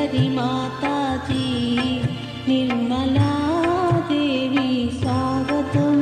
शुभकरी माताजी निर्मला देवी स्वागतम्।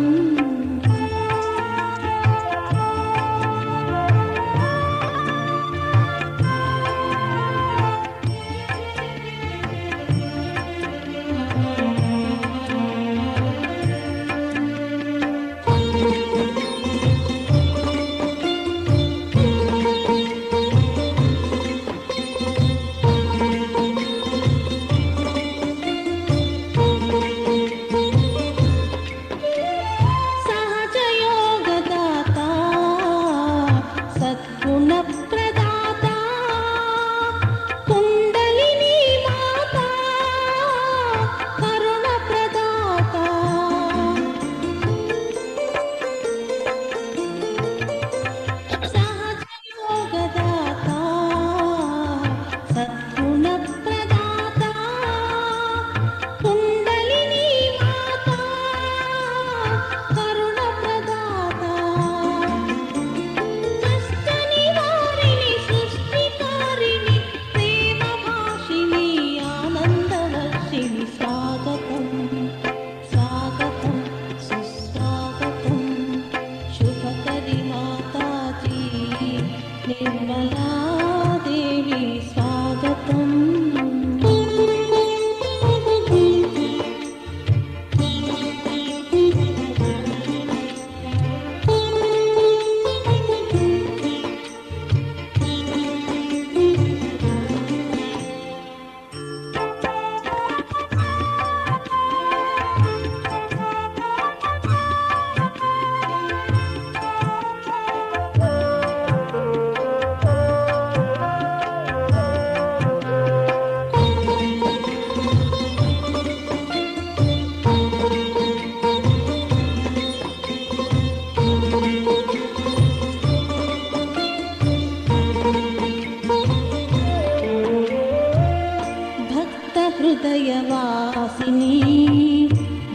हृदयवासिनी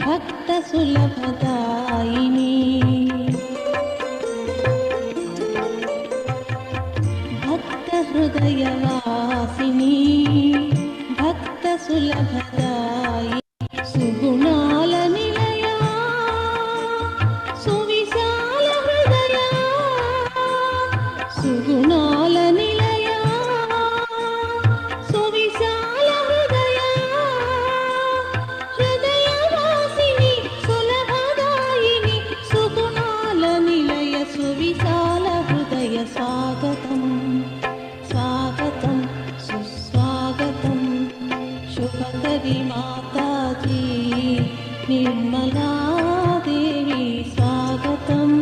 भक्त सुलभदायिनी भक्त हृदयवासिनी भक्त सुलभदायिनी सुगुणाल निलया सुविशाल हृदया सुगुणाल निलया सुविशाल हृदया हृदयवासिनी सुलभदायिनी सुगुणाल निलय सुविशाल हृदय स्वागतम् स्वागतं सुस्वागतं शुभकरी माताजी निर्मला देवी स्वागतम्।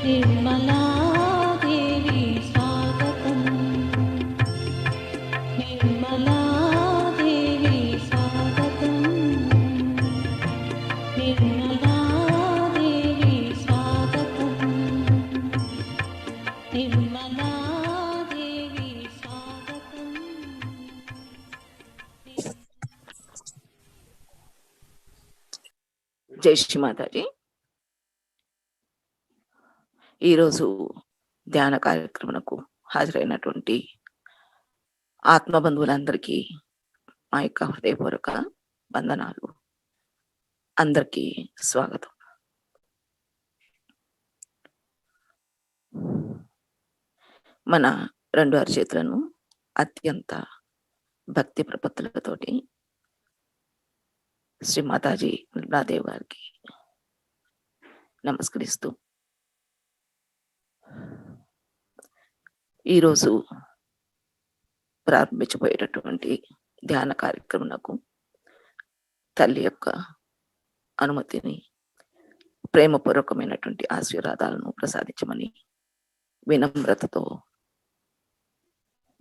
निर्मला देवी स्वागतम् निर्मला देवी स्वागतम् निर्मला देवी स्वागतम् निर्मला देवी स्वागतम्। జై శ్రీ మాతాజీ. ఈరోజు ధ్యాన కార్యక్రమకు హాజరైనటువంటి ఆత్మబంధువులందరికీ మా యొక్క హృదయపూర్వక వందనాలు. అందరికీ స్వాగతం. మన 2 అరచేతులను అత్యంత భక్తి ప్రపత్తులతోటి శ్రీ మాతాజీ నిర్మలాదేవి గారికి నమస్కరిస్తూ ఈరోజు ప్రారంభించబోయేటటువంటి ధ్యాన కార్యక్రమంకు తల్లి యొక్క అనుమతిని, ప్రేమపూర్వకమైనటువంటి ఆశీర్వాదాలను ప్రసాదించమని వినమ్రతతో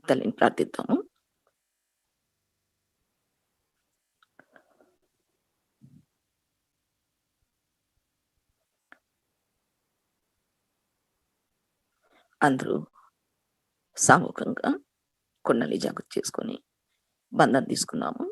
తల్లిని ప్రార్థిద్దాము. అందరూ సామూహికంగా కుండలి జాగృతి చేసుకొని బంధం తీసుకున్నాము.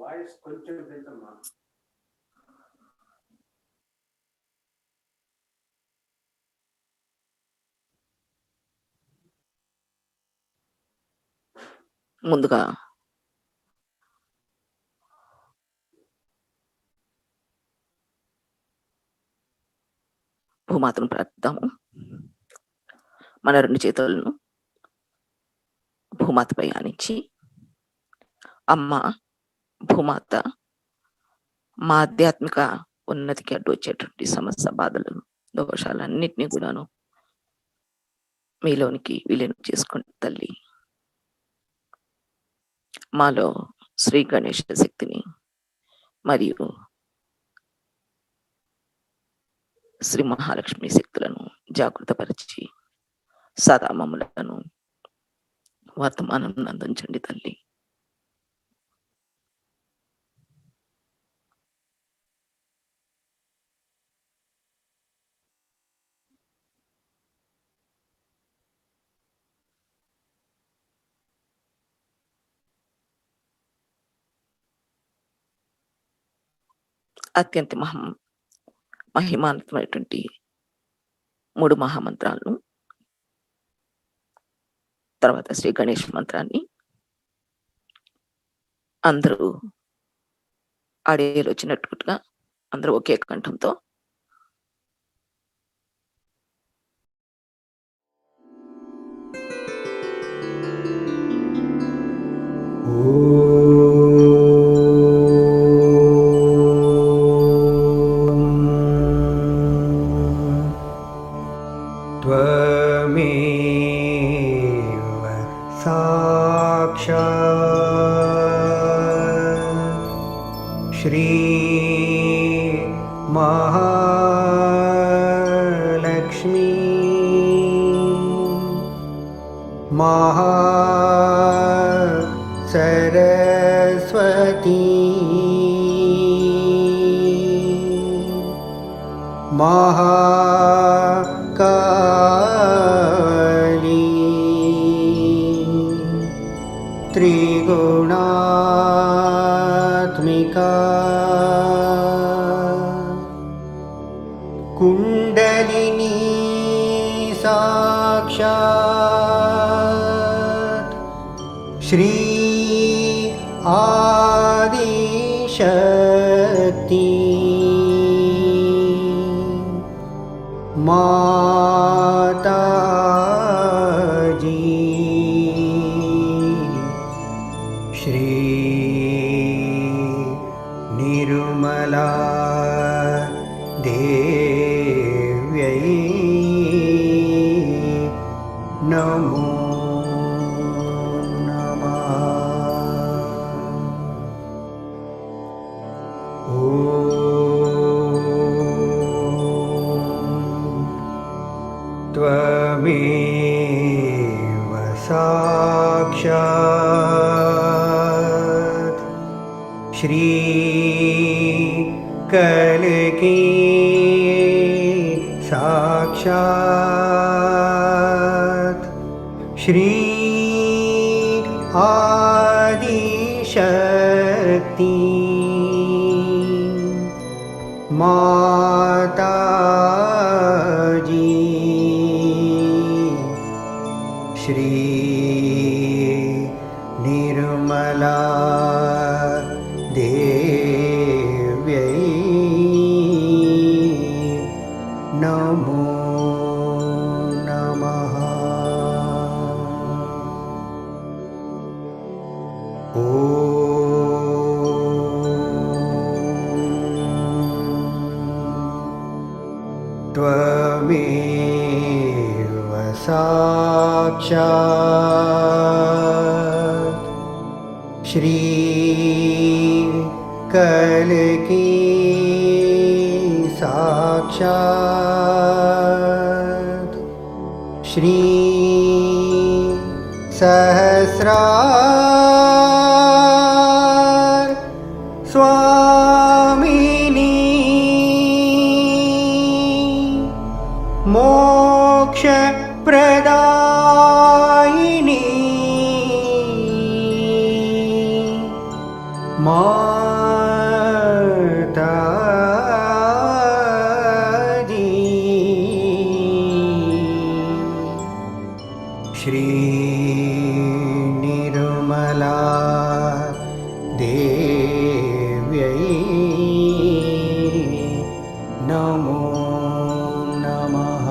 వాయిస్ కొంచెం పెంచమ్మా. ముందుగా భూమాతను ప్రార్థిద్దాము. మన 2 చేతులను భూమాతపై ఆనించి, అమ్మ భూమాత, మా ఆధ్యాత్మిక ఉన్నతికి అడ్డు వచ్చేటువంటి సమస్త బాధలను, దోషాలన్నిటినీ కూడాను మీలోనికి విలీనం చేసుకోండి తల్లి. మాలో శ్రీ గణేష శక్తిని మరియు శ్రీ మహాలక్ష్మి శక్తులను జాగృతపరిచి సదా మమ్ములను వర్తమానం అందించండి తల్లి. అత్యంత మహిమాన్వితమైనటువంటి 3 మహామంత్రాలను, తర్వాత శ్రీ గణేష్ మంత్రాన్ని అందరూ ఆడియోలో వచ్చినట్టుగా అందరూ ఒకే కంఠంతో त्वमेव साक्षात् श्री महालक्ष्मी सरस्वती महाकाली त्रिगुणात्मिका कुण्डलिनी साक्षात् श्री आदिशक्ति माताजी श्री निर्मला देव्यै नमो नमः। त्वमेव साक्षात् श्री कल्की साक्षात् श्री आदिशक्ति माताजी श्री निर्मला देव्यै नमो नमः। त्वमेव साक्षात् श्री कल्की साक्षात् श्री सहस्रार स्वामिनी मोक्ष प्रदायिनी माताजी श्री निर्मला देव्यै नमो नमः।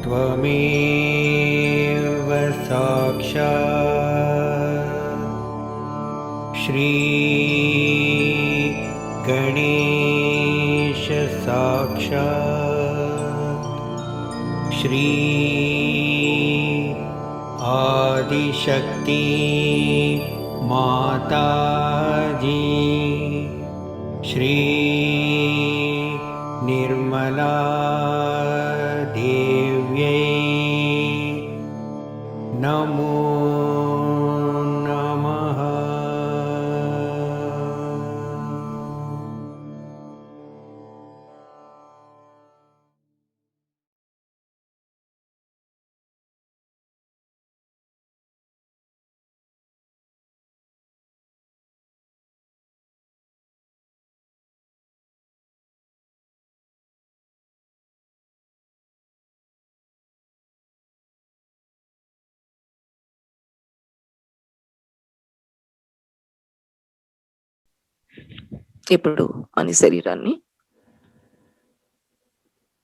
त्वमेव साक्षात् श्री गणेश साक्षात् श्री आदिशक्ति माताजी श्री निर्मला देव्यै नमो नमः। ఇప్పుడు మన శరీరాన్ని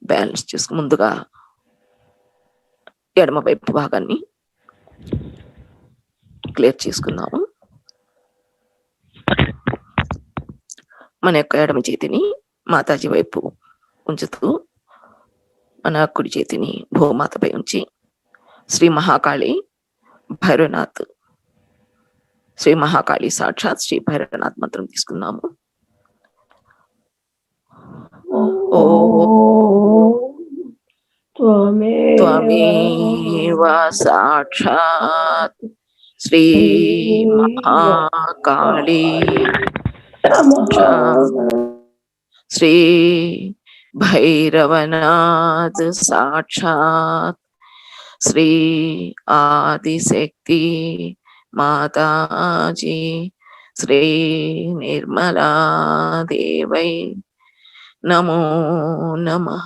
బ్యాలెన్స్ చేసుకు ముందుగా ఎడమ వైపు భాగాన్ని క్లియర్ చేసుకుందాము. మన యొక్క ఎడమ చేతిని మాతాజీ వైపు ఉంచుతూ మన కుడి చేతిని భూమాతపై ఉంచి శ్రీ మహాకాళి భైరవనాథ్ శ్రీ మహాకాళి సాక్షాత్ శ్రీ భైరవనాథ్ మంత్రం తీసుకున్నాము. త్వమేవ సాక్షాత్ శ్రీ మహాకాళి సాక్షాత్ శ్రీ భైరవనాథ్ సాక్షాత్ శ్రీ ఆదిశక్తి మాతాజీ శ్రీ నిర్మలా దేవై నమో నమః.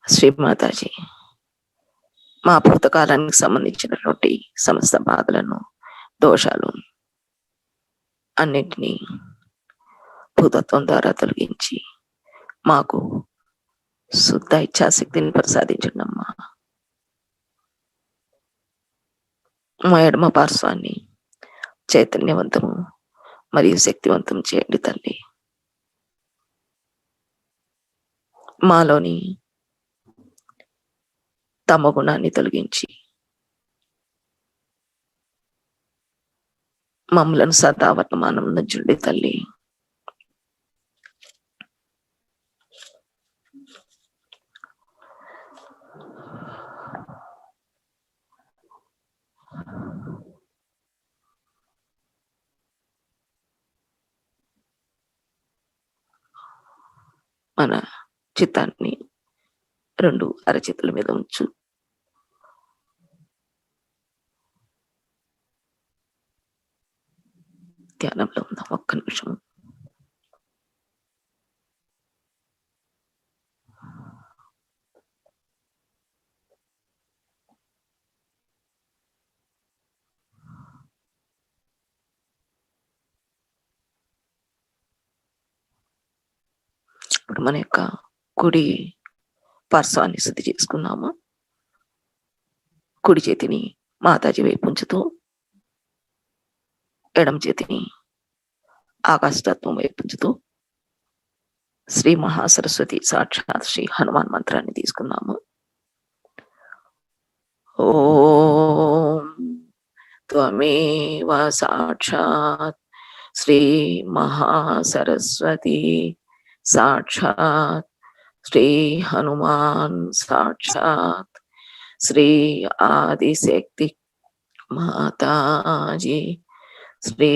శ్రీ మాతాజీ మా భూతకాలానికి సంబంధించినటువంటి సమస్త బాధలను దోషాలు అన్నింటినీ భూతత్వం ద్వారా తొలగించి మాకు శుద్ధ ఇచ్ఛాశక్తిని ప్రసాదించండి అమ్మా. మా ఎడమ పార్శ్వాన్ని చైతన్యవంతము మరియు శక్తివంతం చేయండి తల్లి. మాలోని తమ గుణాన్ని తొలగించి మమ్మలను సదా వర్తమానం నుంచుండి తల్లి. మన చిత్తాన్ని రెండు అరచేతుల మీద ఉంచు. ధ్యానంలో ఉందాం ఒక్క నిమిషం. ఇప్పుడు మన యొక్క కుడి పార్శ్వాన్ని శుద్ధి చేసుకున్నాము. కుడి చేతిని మాతాజీ వైపు ఉంచుతూ ఎడమ చేతిని ఆకాశతత్వం వైపు ఉంచుతూ శ్రీ మహాసరస్వతి సాక్షాత్ శ్రీ హనుమాన్ మంత్రాన్ని తీసుకున్నాము. ఓం త్వమేవ సాక్షాత్ శ్రీ మహాసరస్వతి సాక్షాత్ శ్రీ హనుమాన్ సాక్షాత్ శ్రీ ఆదిశక్తి మాతాజీ శ్రీ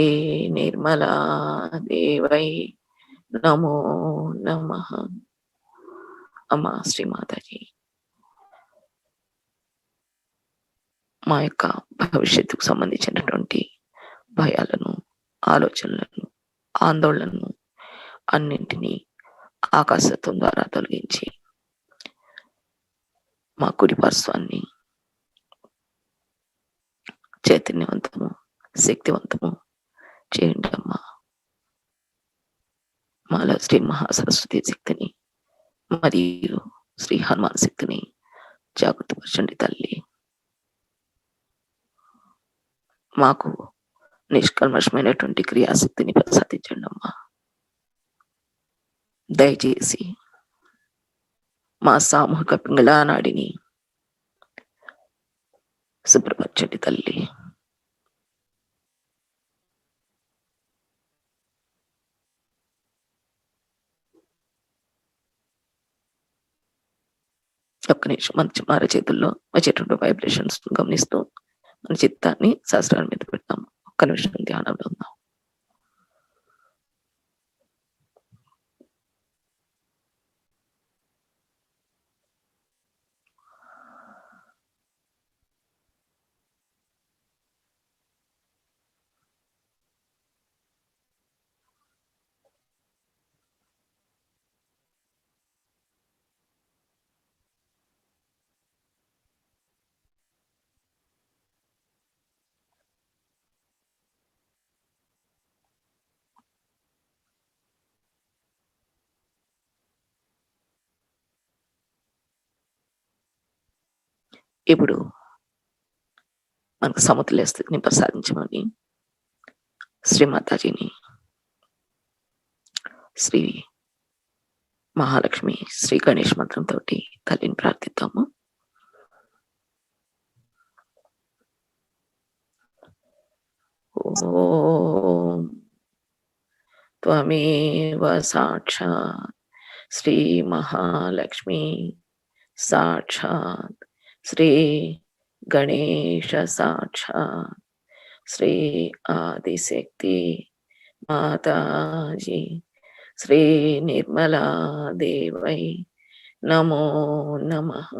నిర్మలా దేవై నమో నమః. అమ్మా శ్రీ మాతాజీ, మా యొక్క భవిష్యత్తుకు సంబంధించినటువంటి భయాలను, ఆలోచనలను, ఆందోళనను అన్నింటినీ ఆకాశత్వం ద్వారా తొలగించి మా కుడి పార్శ్వాన్ని చైతన్యవంతము, శక్తివంతము చేయండి అమ్మా. మాలో శ్రీ మహాసరస్వతి శక్తిని మరియు శ్రీ హనుమాన్ శక్తిని జాగృతపరచండి తల్లి. మాకు నిష్కల్మషమైనటువంటి క్రియాశక్తిని ప్రసాదించండి అమ్మా. దయచేసి మా సామూహిక పింగళా నాడిని శుభ్రపరచండి తల్లి. ఒక్క నిమిషం మన చేతుల్లో వచ్చేటువంటి వైబ్రేషన్స్ గమనిస్తూ మన చిత్తాన్ని శాస్త్రాల మీద పెడతాము. ఒక్క నిమిషం ధ్యానంలో ఉందాం. ఇప్పుడు మనకు సమతుల్య స్థితిని ప్రసాదించమని శ్రీమాతాజీని, శ్రీ మహాలక్ష్మి, శ్రీ గణేష్ మంత్రంతో తల్లిని ప్రార్థిద్దాము. ఓం త్వమేవ సాక్షాత్ శ్రీ మహాలక్ష్మి సాక్షాత్ శ్రీ గణేశ సాక్షాత్ శ్రీ ఆదిశక్తి మాతాజీ శ్రీ నిర్మలా దేవై నమో నమః.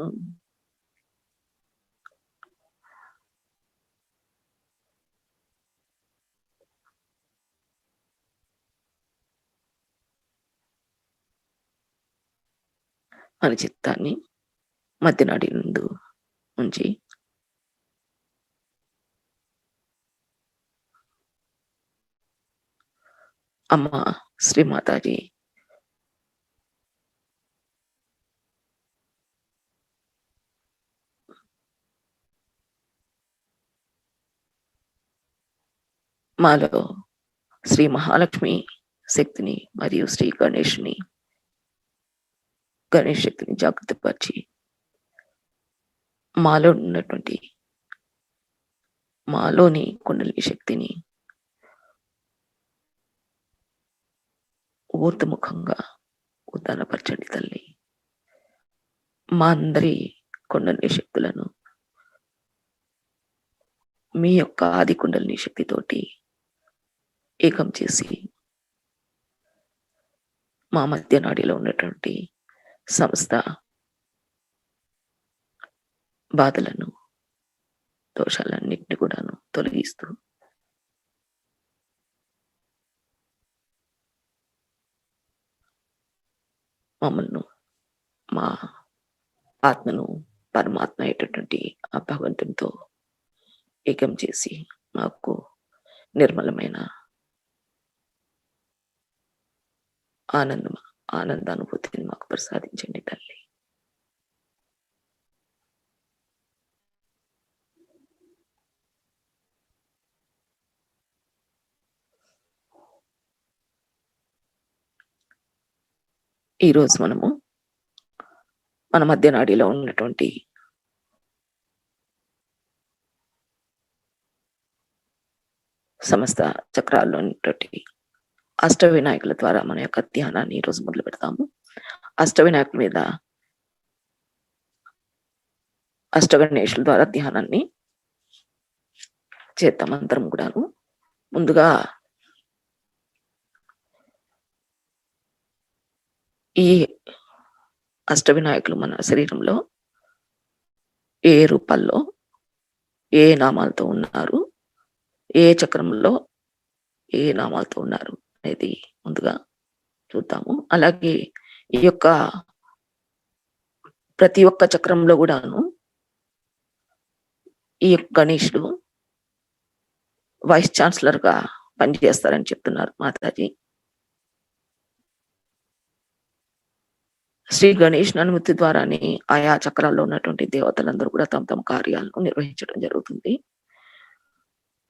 మన చిత్తాన్ని మధ్యనాడి నుండి ఉంచి అమ్మ శ్రీమాతాజీ మాలో శ్రీ మహాలక్ష్మి శక్తిని మరియు శ్రీ గణేష్ శక్తిని జాగృతపరిచి మాలోని కుండలిని శక్తిని ఊర్ధముఖంగా ఉద్దానపరచండి తల్లి. మా అందరి కుండలిని శక్తులను మీ యొక్క ఆది కుండలిని శక్తితోటి ఏకం చేసి మా మధ్య నాడిలో ఉన్నటువంటి సమస్త బాధలను, దోషాలన్నింటినీ కూడాను తొలగిస్తూ మమ్మల్ని, మా ఆత్మను పరమాత్మ అయ్యేటటువంటి ఆ భగవంతునితో ఏకం చేసి మాకు నిర్మలమైన ఆనందానుభూతిని మాకు ప్రసాదించండి తల్లి. ఈరోజు మనము మన మధ్య నాడిలో ఉన్నటువంటి సమస్త చక్రాల్లో ఉన్నటువంటి అష్ట వినాయకుల ద్వారా మన యొక్క ధ్యానాన్ని ఈరోజు మొదలు పెడతాము. అష్ట వినాయకుల మీద అష్టగణేశుల ద్వారా ధ్యానాన్ని చేద్దాం అందరం కూడాను. ముందుగా ఈ అష్ట వినాయకులు మన శరీరంలో ఏ రూపాల్లో, ఏ నామాలతో ఉన్నారు, ఏ చక్రంలో ఏ నామాలతో ఉన్నారు అనేది ముందుగా చూద్దాము. అలాగే ఈ యొక్క ప్రతి ఒక్క చక్రంలో కూడాను ఈ యొక్క గణేశుడు వైస్ ఛాన్సలర్ గా పనిచేస్తారని చెప్తున్నారు మాతాజీ. శ్రీ గణేష్ అనుమతి ద్వారానే ఆయా చక్రాల్లో ఉన్నటువంటి దేవతలందరూ కూడా తమ తమ కార్యాలను నిర్వహించడం జరుగుతుంది.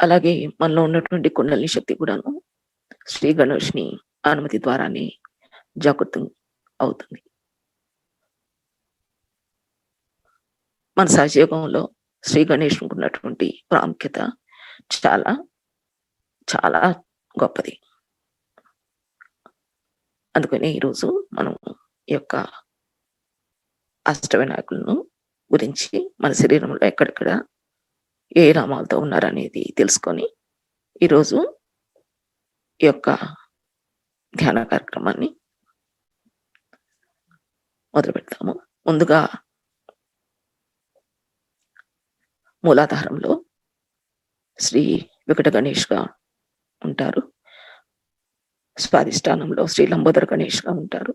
అలాగే మనలో ఉన్నటువంటి కుండలిని శక్తి కూడాను శ్రీ గణేష్ని అనుమతి ద్వారానే జాగృతం అవుతుంది. మన సహజీవంలో శ్రీ గణేష్ ఉన్నటువంటి ప్రాముఖ్యత చాలా చాలా గొప్పది. అందుకని ఈరోజు మనం ఈ యొక్క అష్ట వినాయకులను గురించి మన శరీరంలో ఎక్కడెక్కడ ఏ నామాలతో ఉన్నారనేది తెలుసుకొని ఈరోజు ఈ యొక్క ధ్యాన కార్యక్రమాన్ని మొదలు పెడతాము. ముందుగా మూలాధారంలో శ్రీ వికట గణేష్ గా ఉంటారు. స్వాధిష్టానంలో శ్రీ లంబోదర గణేష్ గా ఉంటారు.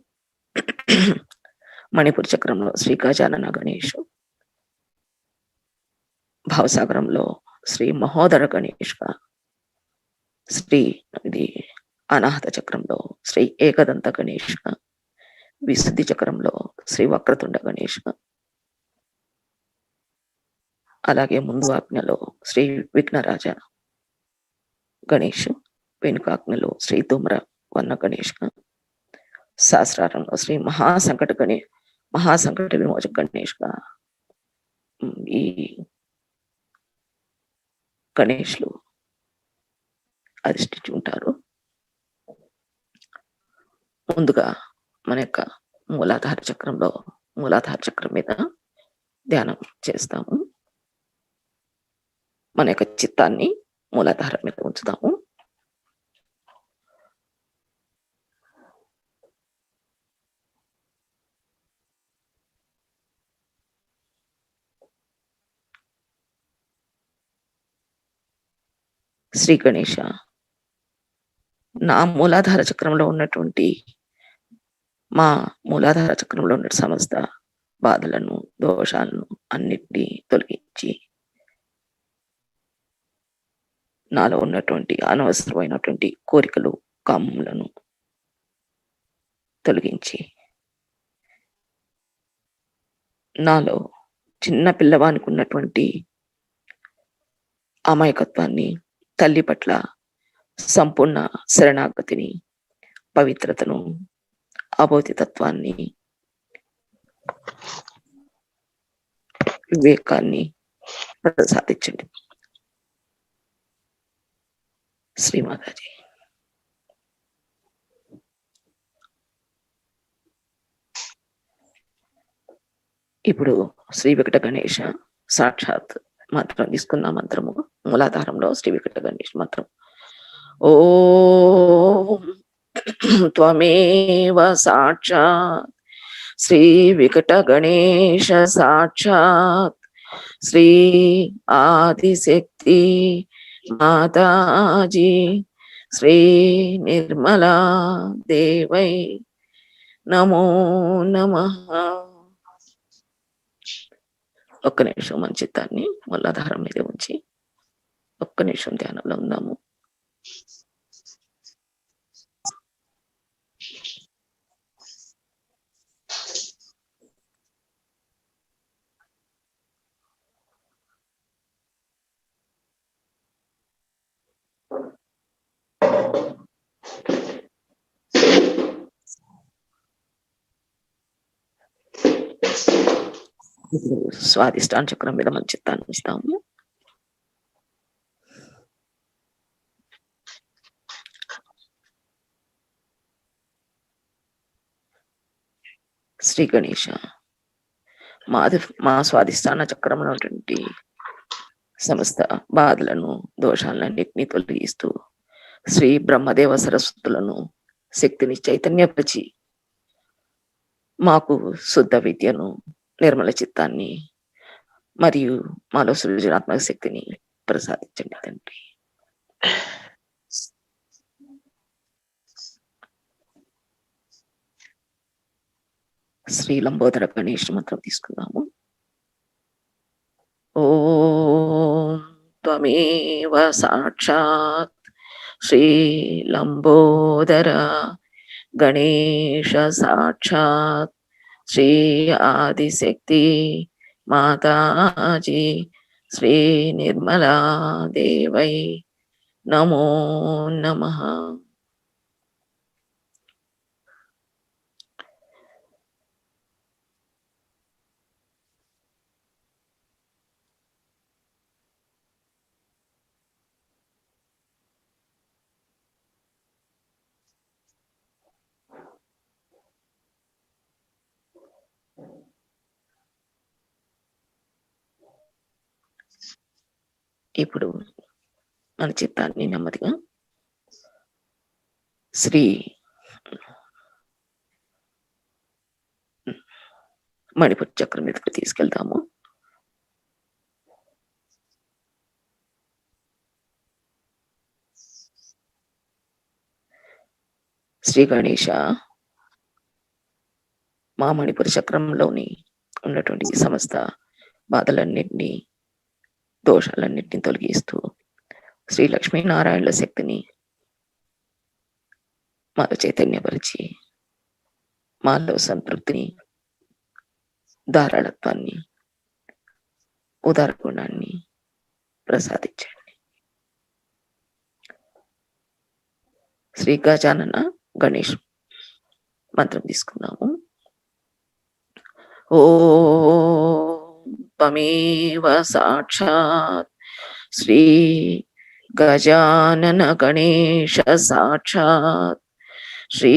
మణిపూర్ చక్రంలో శ్రీ గజానన గణేష్, భావసాగరంలో శ్రీ మహోదర గణేష్ గా, ఇది అనాహత చక్రంలో శ్రీ ఏకదంత గణేష్ గా, విశుద్ధి చక్రంలో శ్రీ వక్రతుండ గణేష్ గా, అలాగే ముందు ఆజ్ఞలో శ్రీ విఘ్నరాజ గణేష్, వెనుకాజ్ఞలో శ్రీ ధూమ్ర వన్న గణేష్ గా, సహస్రారంలో శ్రీ మహాసంకట విమోచక గణేష్ గా ఈ గణేష్లు అధిష్ఠించి ఉంటారు. ముందుగా మన యొక్క మూలాధార చక్రం మీద ధ్యానం చేస్తాము. మన యొక్క చిత్తాన్ని మూలాధారం మీద ఉంచుతాము. శ్రీ గణేశ, నా మూలాధార చక్రంలో ఉన్నటువంటి మా మూలాధార చక్రంలో ఉన్న సమస్త బాధలను, దోషాలను అన్నిటినీ తొలగించి నాలో ఉన్నటువంటి అనవసరమైనటువంటి కోరికలు, కామములను తొలగించి నాలో చిన్న పిల్లవానికి ఉన్నటువంటి అమాయకత్వాన్ని, తల్లి పట్ల సంపూర్ణ శరణాగతిని, పవిత్రతను, అబోధితత్వాన్ని, వివేకాన్ని ప్రసాదించండి శ్రీమాతాజీ. ఇప్పుడు శ్రీ వికట గణేశ సాక్షాత్ మంత్రం తీసుకున్న మంత్రము మూలాధారంలో శ్రీ వికట గణేష్ మంత్రం. ఓం త్వమేవ సాక్షాత్ శ్రీ వికట గణేశ సాక్షాత్ శ్రీ ఆదిశక్తి మాతాజీ శ్రీ నిర్మలా దేవై నమో నమః. ఒక్క నిమిషం మన చిత్తాన్ని మూలాధారం మీద ఉంచి ఒక్క నిమిషం ధ్యానంలో ఉందాము. స్వాదిష్టాన చక్రం మీద మన చిత్తాన్ని ఉంచుతాము. శ్రీ గణేశ, మా స్వాదిష్టాన చక్రం ఉన్నటువంటి సమస్త బాధలను దోషాలన్నింటినీ తొలగిస్తూ శ్రీ బ్రహ్మదేవ సరస్వతులను శక్తిని చైతన్యపరిచి మాకు శుద్ధ విద్యను, నిర్మల చిత్తాన్ని మరియు మాలో సృజనాత్మక శక్తిని ప్రసాదించండి తండ్రి. శ్రీ లంబోదర గణేష్ మంత్రం తీసుకుందాము. ఓం త్వమేవ సాక్షాత్ శ్రీ లంబోదర గణేశ సాక్షాత్ శ్రీ ఆదిశక్తి మాతాజీ శ్రీ నిర్మలా దేవై నమో నమః. ఇప్పుడు మన చిత్తాన్ని నెమ్మదిగా శ్రీ మణిపూర్ చక్రం మీదకి తీసుకెళ్తాము. శ్రీ గణేశ, మా మణిపూర్ చక్రంలోని ఉన్నటువంటి సమస్త బాధలన్నింటినీ, దోషాలన్నింటినీ తొలగిస్తూ శ్రీ లక్ష్మీనారాయణుల శక్తిని మాలో చైతన్యపరిచి మాలో సంతృప్తిని, ధారాళత్వాన్ని, ఉదార గుణాన్ని ప్రసాదించండి. శ్రీ గజానన గణేష్ మంత్రం తీసుకుందాము. ఓం త్వమేవ సాక్షాత్ శ్రీ గజానన గణేశ సాక్షాత్ శ్రీ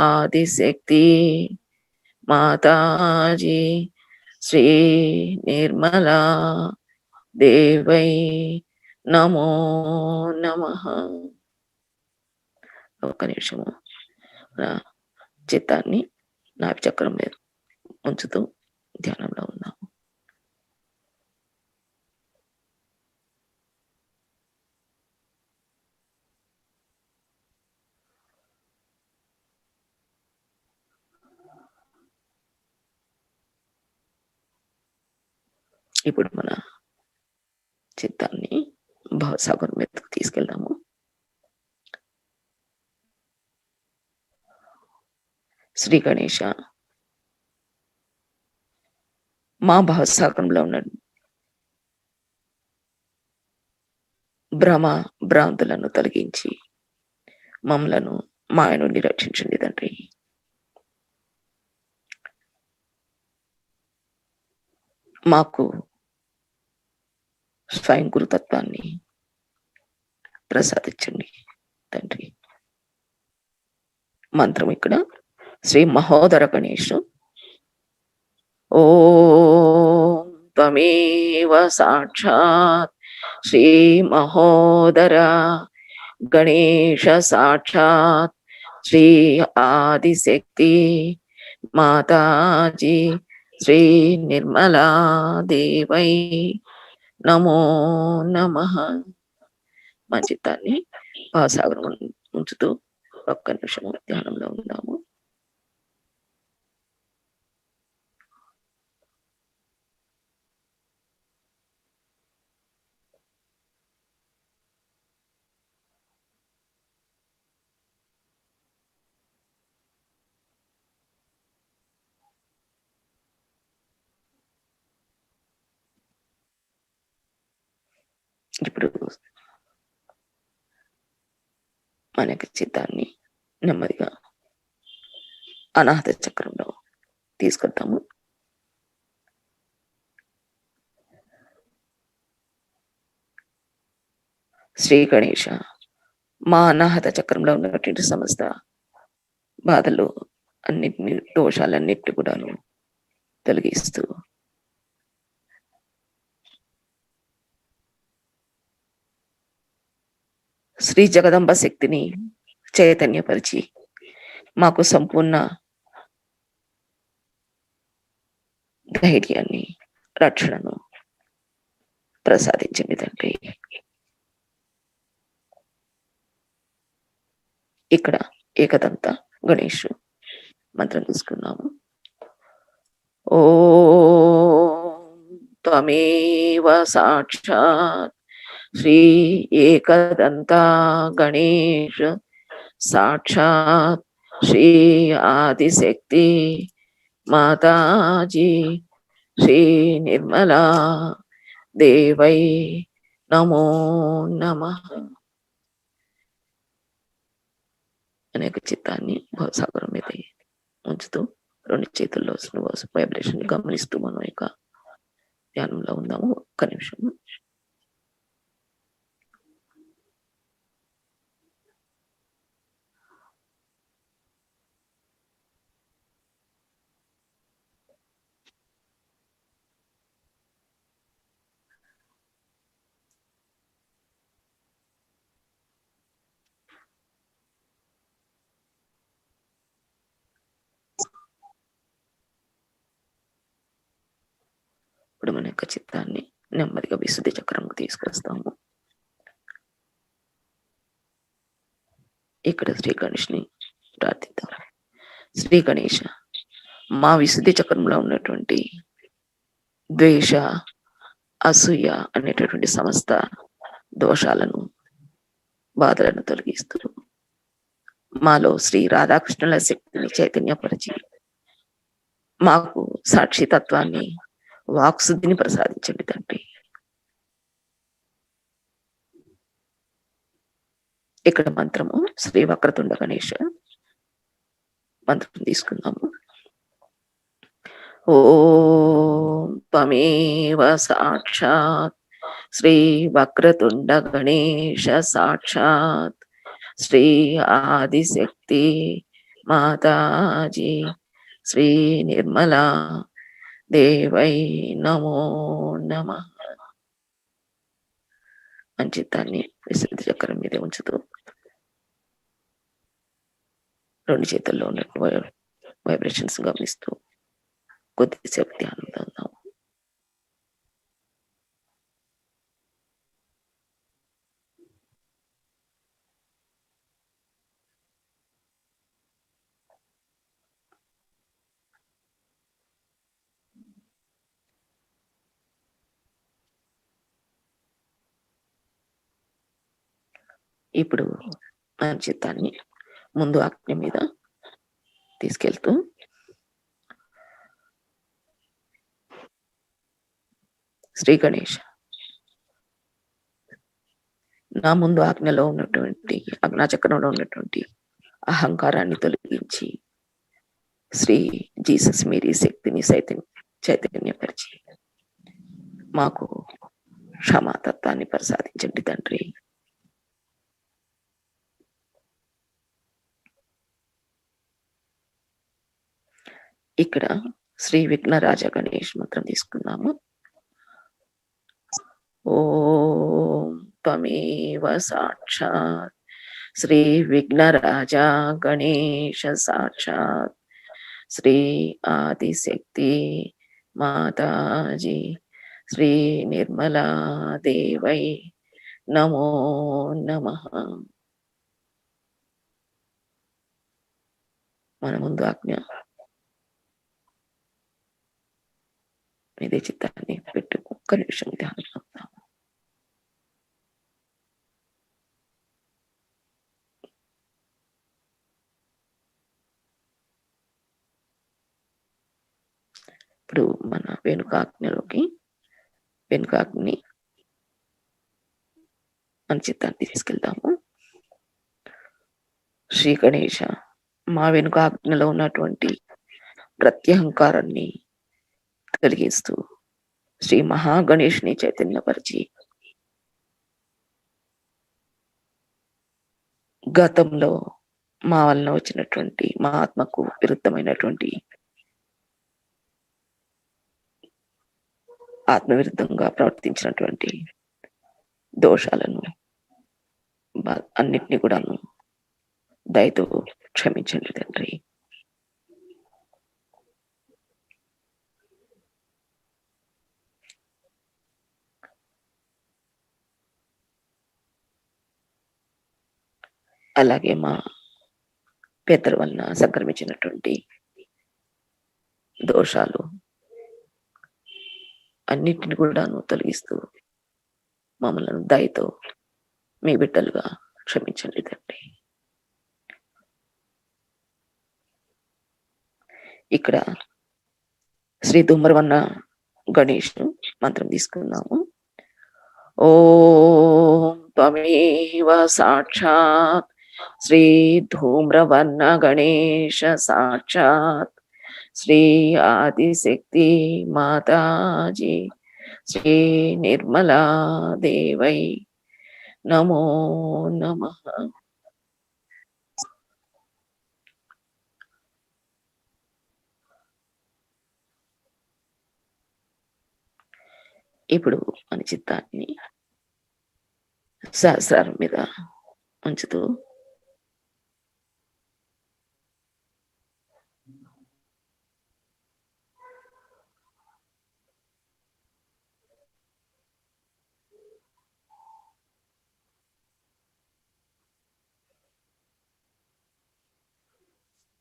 ఆదిశక్తి మాతాజీ శ్రీ నిర్మలా దేవై నమో నమః. ఒక్క నిమిషము నా చిత్తాన్ని నాభి చక్రం మీద ఉంచుతూ ధ్యానంలో ఉన్నాము. ఇప్పుడు మన చిత్తాన్ని భవసాగర్ మీదకు తీసుకెళ్దాము. శ్రీ గణేశ, మా భవసాగరంలో ఉన్న భ్రాంతులను తొలగించి మమ్మలను మాయ నుండి రక్షించండి తండ్రి. మాకు స్వయం గురుతత్వాన్ని ప్రసాదించండి తండ్రి. మంత్రం ఇక్కడ శ్రీ మహోదర గణేష్. ఓం త్వమేవ సాక్షాత్ శ్రీ మహోదర గణేశ సాక్షాత్ శ్రీ ఆదిశక్తి మాతాజీ శ్రీ నిర్మలా దేవై నమో నమః. మంచితాన్ని భావసాగరం ఉంచుతూ ఒక్క నిమిషము ధ్యానంలో ఉందాము. ఇప్పుడు మనకి చిత్తాన్ని నెమ్మదిగా అనాహత చక్రంలో తీసుకొద్దాము. శ్రీ గణేశ, మా అనాహత చక్రంలో ఉన్నటువంటి సమస్త బాధలు అన్నిటిని, దోషాలన్నిటిని కూడాను తొలగిస్తూ శ్రీ జగదంబ శక్తిని చైతన్యపరిచి మాకు సంపూర్ణ ధైర్యాన్ని, రక్షణను ప్రసాదించండి తండ్రి. ఇక్కడ ఏకదంత గణేష్ మంత్రం తీసుకున్నాము. ఓం త్వమేవ సాక్షాత్ శ్రీ ఏకదంత గణేష్ సాక్షాత్ శ్రీ ఆదిశక్తి మాతాజీ శ్రీ నిర్మలా దేవై నమో నమః. అనేక చిత్తాన్ని భవసాగరం మీద ఉంచుతూ రెండు చేతుల్లో వైబ్రేషన్ గమనిస్తూ మనం యొక్క ధ్యానంలో ఉందాము. ఒక్క నిమిషం. ఇప్పుడు మన యొక్క చిత్తాన్ని నెమ్మదిగా విశుద్ధి చక్రంకు తీసుకొస్తాము. ఇక్కడ శ్రీ గణేష్ని ప్రార్థిద్దాం. శ్రీ గణేష, మా విశుద్ధి చక్రంలో ఉన్నటువంటి ద్వేష, అసూయ అనేటటువంటి సమస్త దోషాలను, బాధలను తొలగిస్తూ మాలో శ్రీ రాధాకృష్ణుల శక్తిని చైతన్యపరిచి మాకు సాక్షితత్వాన్ని, వాక్శుద్ధిని ప్రసాదించండి తండ్రి. ఇక్కడ మంత్రము శ్రీ వక్రతుండ గణేష మంత్రం తీసుకుందాము. ఓం త్వమేవ సాక్షాత్ శ్రీ వక్రతుండ గణేశ సాక్షాత్ శ్రీ ఆదిశక్తి మాతాజీ శ్రీ నిర్మలా దేవై నమో నమః. మంచితాన్ని విశుద్ధి చక్రం మీద ఉంచుతూ రెండు చేతుల్లో ఉన్న వైబ్రేషన్స్ గమనిస్తూ కొద్దిసేపు ధ్యానంలో ఉన్నాము. ఇప్పుడు మన చిత్తాన్ని ముందు అగ్ని మీద తీసుకెళ్తూ శ్రీ గణేష్, నా ముందు ఆజ్ఞలో ఉన్నటువంటి అగ్నాచక్రంలో ఉన్నటువంటి అహంకారాన్ని తొలగించి శ్రీ జీసస్ మీరీ శక్తిని చైతన్యపరిచి మాకు క్షమాతత్వాన్ని ప్రసాదించండి తండ్రి. ఇక్కడ శ్రీ విఘ్నరాజ గణేష్ మంత్రం తీసుకున్నాము. ఓం త్వమేవ సాక్షాత్ श्री विघ्नराजा गणेश साक्षात श्री आदिशक्ति माताजी श्री निर्मला देवै नमो नमः. మన ముందు ఆజ్ఞ ఇదే చిత్తాన్ని పెట్టు ఒక్క నిమిషం ధ్యానం చేద్దాం. ఇప్పుడు మన వెనుకాజ్ఞని మన చిత్తాన్ని తీసుకెళ్దాము. శ్రీ గణేశ, మా వెనుకాజ్ఞలో ఉన్నటువంటి ప్రత్యహంకారాన్ని తొలగిస్తూ శ్రీ మహాగణేష్ని చైతన్యపరిచి గతంలో మా వలన వచ్చినటువంటి మా ఆత్మకు విరుద్ధమైనటువంటి ఆత్మవిరుద్ధంగా ప్రవర్తించినటువంటి దోషాలను అన్నిటినీ కూడాను దయతో క్షమించండి తండ్రి. అలాగే మా పెద్దల వలన సంక్రమించినటువంటి దోషాలు అన్నిటిని కూడాను తొలగిస్తూ మమ్మల్ని దయతో మీ బిడ్డలుగా క్షమించండి తండ్రి. ఇక్కడ శ్రీ ధూమ్రవన్న గణేష్ మంత్రం తీసుకున్నాము. ఓం త్వమేవ సాక్షాత్ శ్రీ ధూమ్రవన్న గణేశ సాక్షాత్ శ్రీ ఆదిశక్తి మాతాజీ శ్రీ నిర్మలా దేవై నమో నమః. ఇప్పుడు మన చిత్తాన్ని సహస్రారం మీద ఉంచుతూ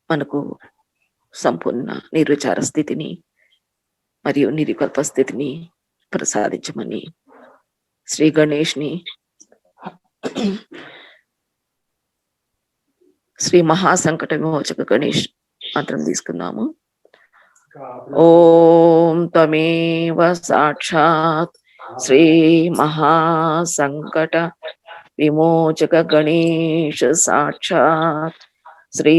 మనకు సంపూర్ణ నిర్విచార స్థితిని మరియు నిర్వికల్ప స్థితిని ప్రసాదించమని శ్రీ గణేష్ని శ్రీ మహాసంకట విమోచక గణేష్ మంత్రం తీసుకుందాము. ఓం త్వమేవ సాక్షాత్ శ్రీ మహాసంకట విమోచక గణేష్ సాక్షాత్ శ్రీ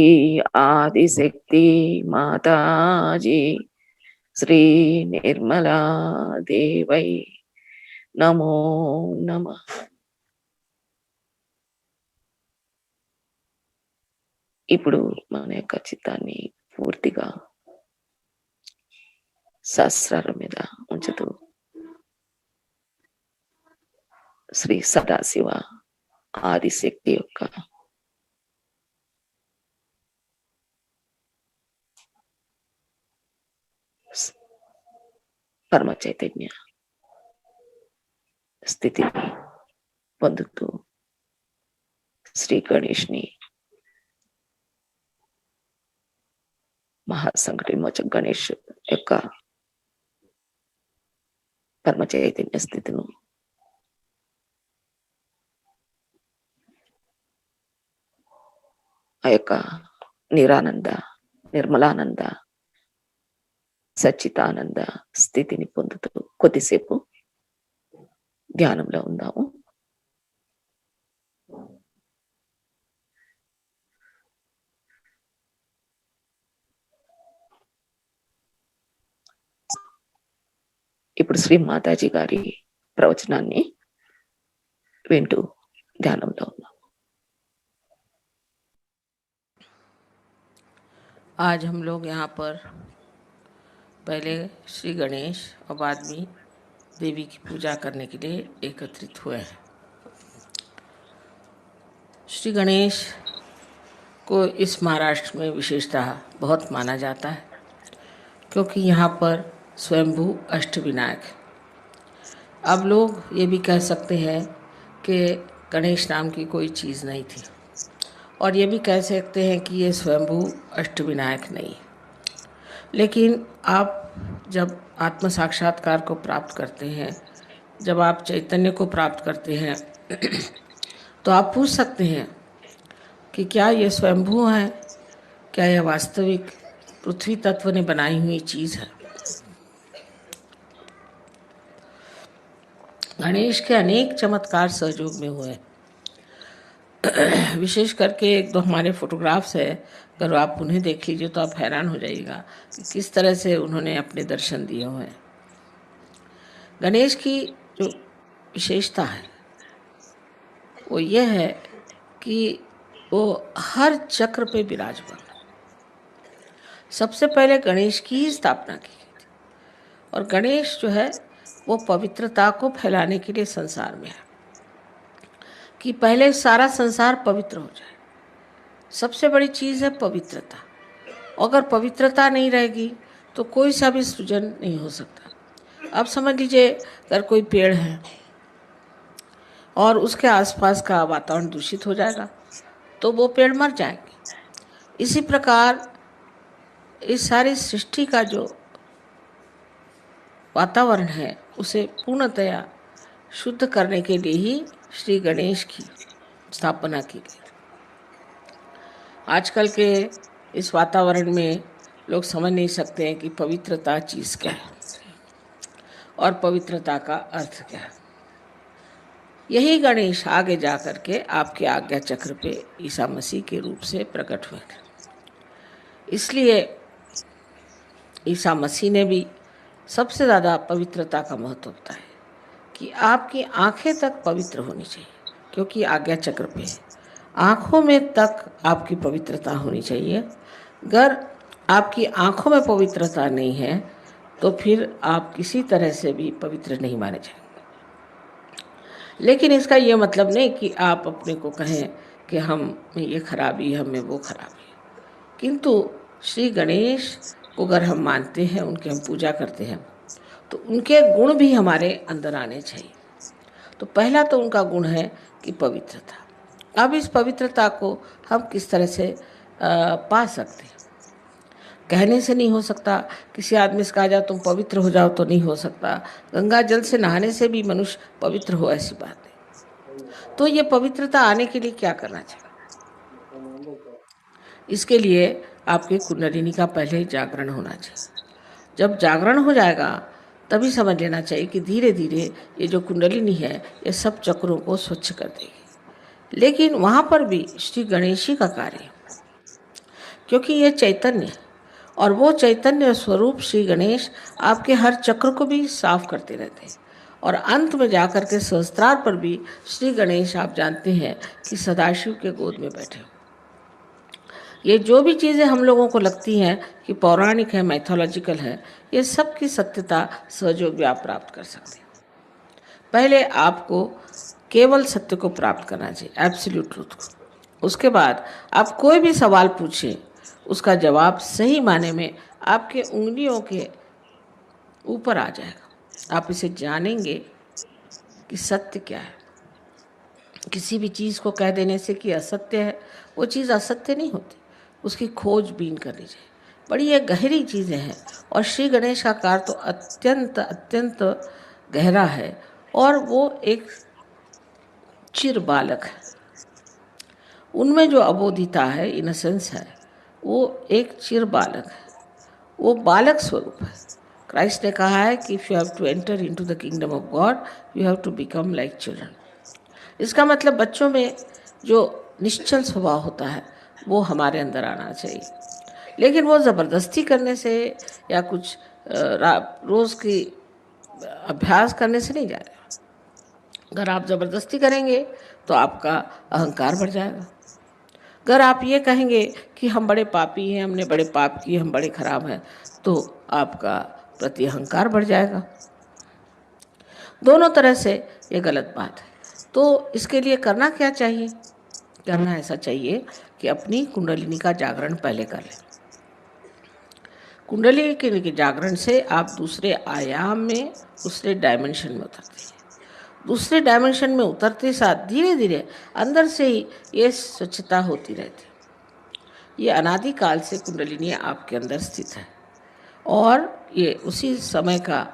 ఆదిశక్తి మాతాజీ శ్రీ నిర్మలా దేవై నమో నమః. ఇప్పుడు మన యొక్క చిత్తాన్ని పూర్తిగా సహస్రారం మీద ఉంచుతూ శ్రీ సదాశివ ఆదిశక్తి యొక్క పరమ చైతన్య స్థితిని పొందుతూ శ్రీ గణేష్ని మహాసంకట విమోచక గణేష్ యొక్క పరమ చైతన్య స్థితిను ఆ యొక్క నిరానంద నిర్మలానంద సచ్చితానంద స్థితిని పొందుతూ కొద్దిసేపు ధ్యానంలో ఉందాము. ఇప్పుడు శ్రీ మాతాజీ గారి ప్రవచనాన్ని వింటూ ధ్యానంలో ఉన్నాం. आज हम लोग यहाँ पर पहले श्री गणेश और बाद में देवी की पूजा करने के लिए एकत्रित हुए हैं. श्री गणेश को इस महाराष्ट्र में विशेषतः बहुत माना जाता है, क्योंकि यहाँ पर स्वयंभू अष्टविनायक है। अब लोग ये भी कह सकते हैं कि गणेश नाम की कोई चीज़ नहीं थी, और ये भी कह सकते हैं कि ये स्वयंभू अष्टविनायक नहीं है। लेकिन आप जब आत्म साक्षात्कार को प्राप्त करते हैं, जब आप चैतन्य को प्राप्त करते हैं, तो आप पूछ सकते हैं कि क्या ये स्वयंभू है, क्या यह वास्तविक पृथ्वी तत्व ने बनाई हुई चीज़ है। गणेश के अनेक चमत्कार सहयोग में हुए। विशेष करके एक दो हमारे फोटोग्राफ्स है, अगर आप उन्हें देख लीजिए तो आप हैरान हो जाइएगा कि किस तरह से उन्होंने अपने दर्शन दिए हुए हैं। गणेश की जो विशेषता है वो यह है कि वो हर चक्र पे विराजमान। सबसे पहले गणेश की ही स्थापना की गई थी, और गणेश जो है वो पवित्रता को फैलाने के लिए संसार में है, कि पहले सारा संसार पवित्र हो जाए। सबसे बड़ी चीज़ है पवित्रता। अगर पवित्रता नहीं रहेगी तो कोई सा भी सृजन नहीं हो सकता। अब समझ लीजिए, अगर कोई पेड़ है और उसके आसपास का वातावरण दूषित हो जाएगा तो वो पेड़ मर जाएंगे। इसी प्रकार इस सारी सृष्टि का जो वातावरण है उसे पूर्णतया शुद्ध करने के लिए ही श्री गणेश की स्थापना की गई। आजकल के इस वातावरण में लोग समझ नहीं सकते हैं कि पवित्रता चीज़ क्या है और पवित्रता का अर्थ क्या है। यही गणेश आगे जा कर के आपके आज्ञा चक्र पे ईसा मसीह के रूप से प्रकट हुए थे। इसलिए ईसा मसीह ने भी सबसे ज़्यादा पवित्रता का महत्व बताया कि आपकी आंखें तक पवित्र होनी चाहिए, क्योंकि आज्ञा चक्र पे आँखों में तक आपकी पवित्रता होनी चाहिए। अगर आपकी आँखों में पवित्रता नहीं है तो फिर आप किसी तरह से भी पवित्र नहीं माने जाएंगे। लेकिन इसका ये मतलब नहीं कि आप अपने को कहें कि हम में ये खराबी है, हमें वो खराबी है। किंतु श्री गणेश को अगर हम मानते हैं, उनकी हम पूजा करते हैं, तो उनके गुण भी हमारे अंदर आने चाहिए। तो पहला तो उनका गुण है कि पवित्रता। अब इस पवित्रता को हम किस तरह से पा सकते हैं? कहने से नहीं हो सकता। किसी आदमी से कहा जाए तुम पवित्र हो जाओ तो नहीं हो सकता। गंगा जल से नहाने से भी मनुष्य पवित्र हो, ऐसी बात नहीं। तो ये पवित्रता आने के लिए क्या करना चाहिए? इसके लिए आपके कुंडलिनी का पहले जागरण होना चाहिए। जब जागरण हो जाएगा तभी समझ लेना चाहिए कि धीरे धीरे ये जो कुंडलिनी है ये सब चक्रों को स्वच्छ कर देगी। लेकिन वहाँ पर भी श्री गणेश जी का कार्य है, क्योंकि ये चैतन्य है, और वो चैतन्य स्वरूप श्री गणेश आपके हर चक्र को भी साफ करते रहते हैं। और अंत में जाकर के सहस्त्रार पर भी श्री गणेश, आप जानते हैं कि सदाशिव के गोद में बैठे हो। ये जो भी चीज़ें हम लोगों को लगती हैं कि पौराणिक है, मैथोलॉजिकल है, ये सब की सत्यता सहयोग भी आप प्राप्त कर सकते हैं। पहले आपको केवल सत्य को प्राप्त करना चाहिए, एब्सोल्यूट ट्रूथ को। उसके बाद आप कोई भी सवाल पूछें, उसका जवाब सही माने में आपके उंगलियों के ऊपर आ जाएगा। आप इसे जानेंगे कि सत्य क्या है। किसी भी चीज़ को कह देने से कि असत्य है, वो चीज़ असत्य नहीं होती, उसकी खोजबीन करनी चाहिए। बड़ी ये गहरी चीज़ें हैं, और श्री गणेश का कार्य तो अत्यंत अत्यंत गहरा है, और वो एक चिर बालक है। उनमें जो अबोधिता है, इनोसेंस है, वो एक चिर बालक है, वो बालक स्वरूप है। क्राइस्ट ने कहा है कि if you have to enter into the kingdom of God you have to become like children. इसका मतलब बच्चों में जो निश्चल स्वभाव होता है वो हमारे अंदर आना चाहिए। लेकिन वो ज़बरदस्ती करने से या कुछ रोज़ की अभ्यास करने से नहीं जाएगा। अगर आप ज़बरदस्ती करेंगे तो आपका अहंकार बढ़ जाएगा। अगर आप ये कहेंगे कि हम बड़े पापी हैं, हमने बड़े पाप किए, हम बड़े खराब हैं, तो आपका प्रति अहंकार बढ़ जाएगा। दोनों तरह से ये गलत बात है। तो इसके लिए करना क्या चाहिए? करना ऐसा चाहिए कि अपनी कुंडलिनी का जागरण पहले कर लें। कुंडली के जागरण से आप दूसरे आयाम में, दूसरे डायमेंशन में उतरते हैं। दूसरे डायमेंशन में उतरते साथ धीरे धीरे अंदर से ही ये स्वच्छता होती रहती है। ये अनादिकाल से कुंडलिनी आपके अंदर स्थित है और ये उसी समय का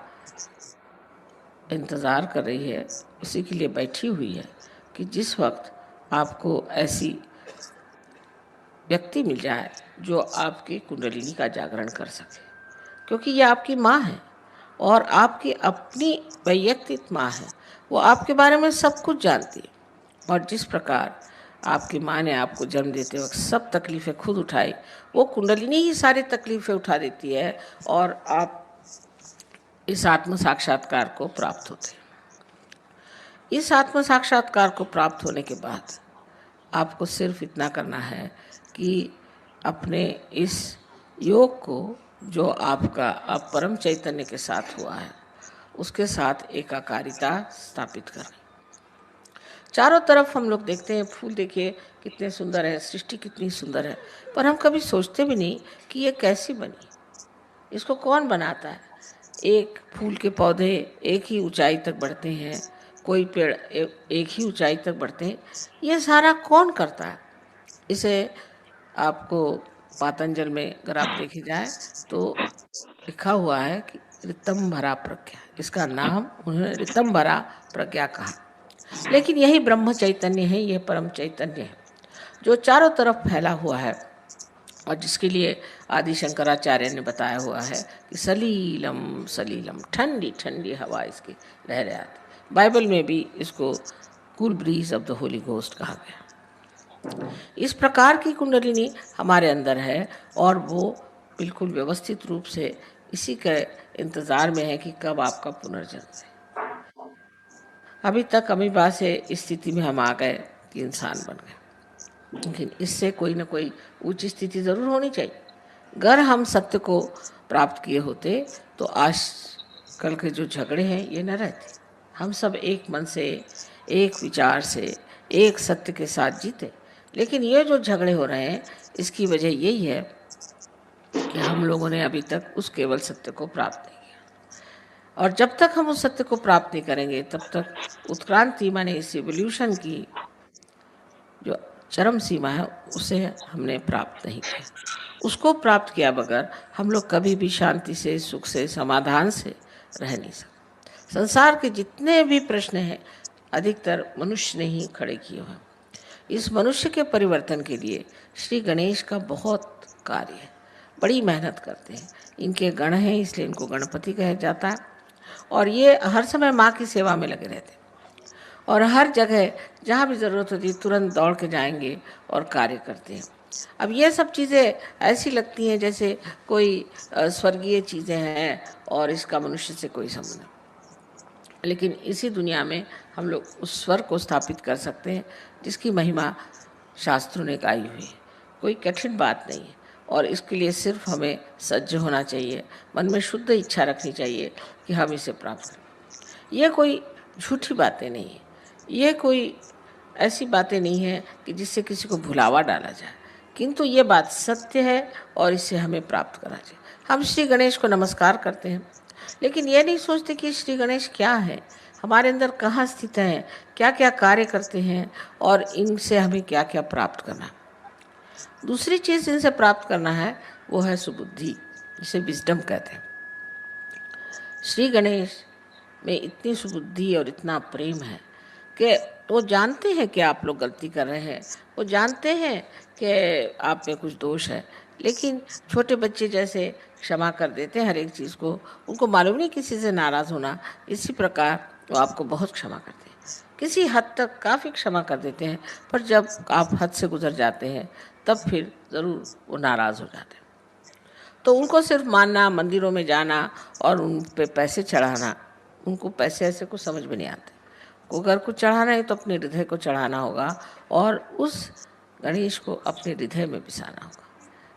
इंतज़ार कर रही है, उसी के लिए बैठी हुई है कि जिस वक्त आपको ऐसी व्यक्ति मिल जाए जो आपकी कुंडलिनी का जागरण कर सके, क्योंकि ये आपकी माँ है और आपकी अपनी वैयक्तिक माँ है। वो आपके बारे में सब कुछ जानती है और जिस प्रकार आपकी माँ ने आपको जन्म देते वक्त सब तकलीफ़ें खुद उठाई, वो कुंडलिनी ही सारी तकलीफ़ें उठा देती है और आप इस आत्म साक्षात्कार को प्राप्त होते हैं। इस आत्म साक्षात्कार को प्राप्त होने के बाद आपको सिर्फ इतना करना है कि अपने इस योग को जो आपका अब परम चैतन्य के साथ हुआ है उसके साथ एकाकारिता स्थापित करें। चारों तरफ हम लोग देखते हैं, फूल देखिए कितने सुंदर है, सृष्टि कितनी सुंदर है, पर हम कभी सोचते भी नहीं कि ये कैसी बनी, इसको कौन बनाता है। एक फूल के पौधे एक ही ऊंचाई तक बढ़ते हैं, कोई पेड़ एक ही ऊंचाई तक बढ़ते हैं, ये सारा कौन करता है। इसे आपको पातंजल में अगर आप देखे जाए तो लिखा हुआ है कि ऋतंभरा प्रज्ञा, इसका नाम उन्होंने ऋतंभरा प्रज्ञा कहा। लेकिन यही ब्रह्म चैतन्य है, यह परम चैतन्य है जो चारों तरफ फैला हुआ है और जिसके लिए आदि शंकराचार्य ने बताया हुआ है कि सलीलम सलीलम, ठंडी ठंडी हवा इसकी लहरें आती। बाइबल में भी इसको cool bridge of the Holi ghost कहा गया। इस प्रकार की कुंडलिनी हमारे अंदर है और वो बिल्कुल व्यवस्थित रूप से इसी के इंतज़ार में है कि कब आपका पुनर्जन्म है। अभी तक अमीबा से इस स्थिति में हम आ गए कि इंसान बन गए, लेकिन इससे कोई ना कोई ऊंची स्थिति ज़रूर होनी चाहिए। अगर हम सत्य को प्राप्त किए होते तो आज कल के जो झगड़े हैं ये न रहते। हम सब एक मन से, एक विचार से, एक सत्य के साथ जीते। लेकिन ये जो झगड़े हो रहे हैं इसकी वजह यही है कि हम लोगों ने अभी तक उस केवल सत्य को प्राप्त नहीं किया, और जब तक हम उस सत्य को प्राप्त नहीं करेंगे तब तक उत्क्रांति माने इस एवोल्यूशन की जो चरम सीमा है उसे हमने प्राप्त नहीं किया। उसको प्राप्त किया बगैर हम लोग कभी भी शांति से, सुख से, समाधान से रह नहीं सकते। संसार के जितने भी प्रश्न हैं अधिकतर मनुष्य ने ही खड़े किए हैं। इस मनुष्य के परिवर्तन के लिए श्री गणेश का बहुत कार्य है, बड़ी मेहनत करते हैं। इनके गण हैं इसलिए इनको गणपति कहा जाता है और ये हर समय माँ की सेवा में लगे रहते हैं और हर जगह जहाँ भी ज़रूरत होती है तुरंत दौड़ के जाएंगे और कार्य करते हैं। अब ये सब चीज़ें ऐसी लगती हैं जैसे कोई स्वर्गीय चीज़ें हैं और इसका मनुष्य से कोई संबंध नहीं, लेकिन इसी दुनिया में हम लोग उस स्वर को स्थापित कर सकते हैं जिसकी महिमा शास्त्रों ने गाई हुई है। कोई कठिन बात नहीं है और इसके लिए सिर्फ हमें सज्ज होना चाहिए, मन में शुद्ध इच्छा रखनी चाहिए कि हम इसे प्राप्त करें। ये कोई झूठी बातें नहीं है, ये कोई ऐसी बातें नहीं हैं कि जिससे किसी को भुलावा डाला जाए, किंतु ये बात सत्य है और इसे हमें प्राप्त करना चाहिए। हम श्री गणेश को नमस्कार करते हैं लेकिन ये नहीं सोचते कि श्री गणेश क्या है, हमारे अंदर कहाँ स्थित हैं, क्या क्या कार्य करते हैं और इनसे हमें क्या क्या प्राप्त करना है। दूसरी चीज़ इनसे प्राप्त करना है वो है सुबुद्धि, जिसे विजडम कहते हैं। श्री गणेश में इतनी सुबुद्धि और इतना प्रेम है कि वो जानते हैं कि आप लोग गलती कर रहे हैं, वो जानते हैं कि आप में कुछ दोष है, लेकिन छोटे बच्चे जैसे क्षमा कर देते हैं हर एक चीज़ को। उनको मालूम नहीं किसी से नाराज़ होना, इसी प्रकार वो आपको बहुत क्षमा करते हैं, किसी हद तक काफ़ी क्षमा कर देते हैं, पर जब आप हद से गुजर जाते हैं तब फिर ज़रूर वो नाराज़ हो जाते हैं। तो उनको सिर्फ मानना, मंदिरों में जाना और उन पे पैसे चढ़ाना, उनको पैसे ऐसे कुछ समझ में नहीं आते। को अगर कुछ चढ़ाना है तो अपने हृदय को चढ़ाना होगा और उस गणेश को अपने हृदय में बिसाना होगा।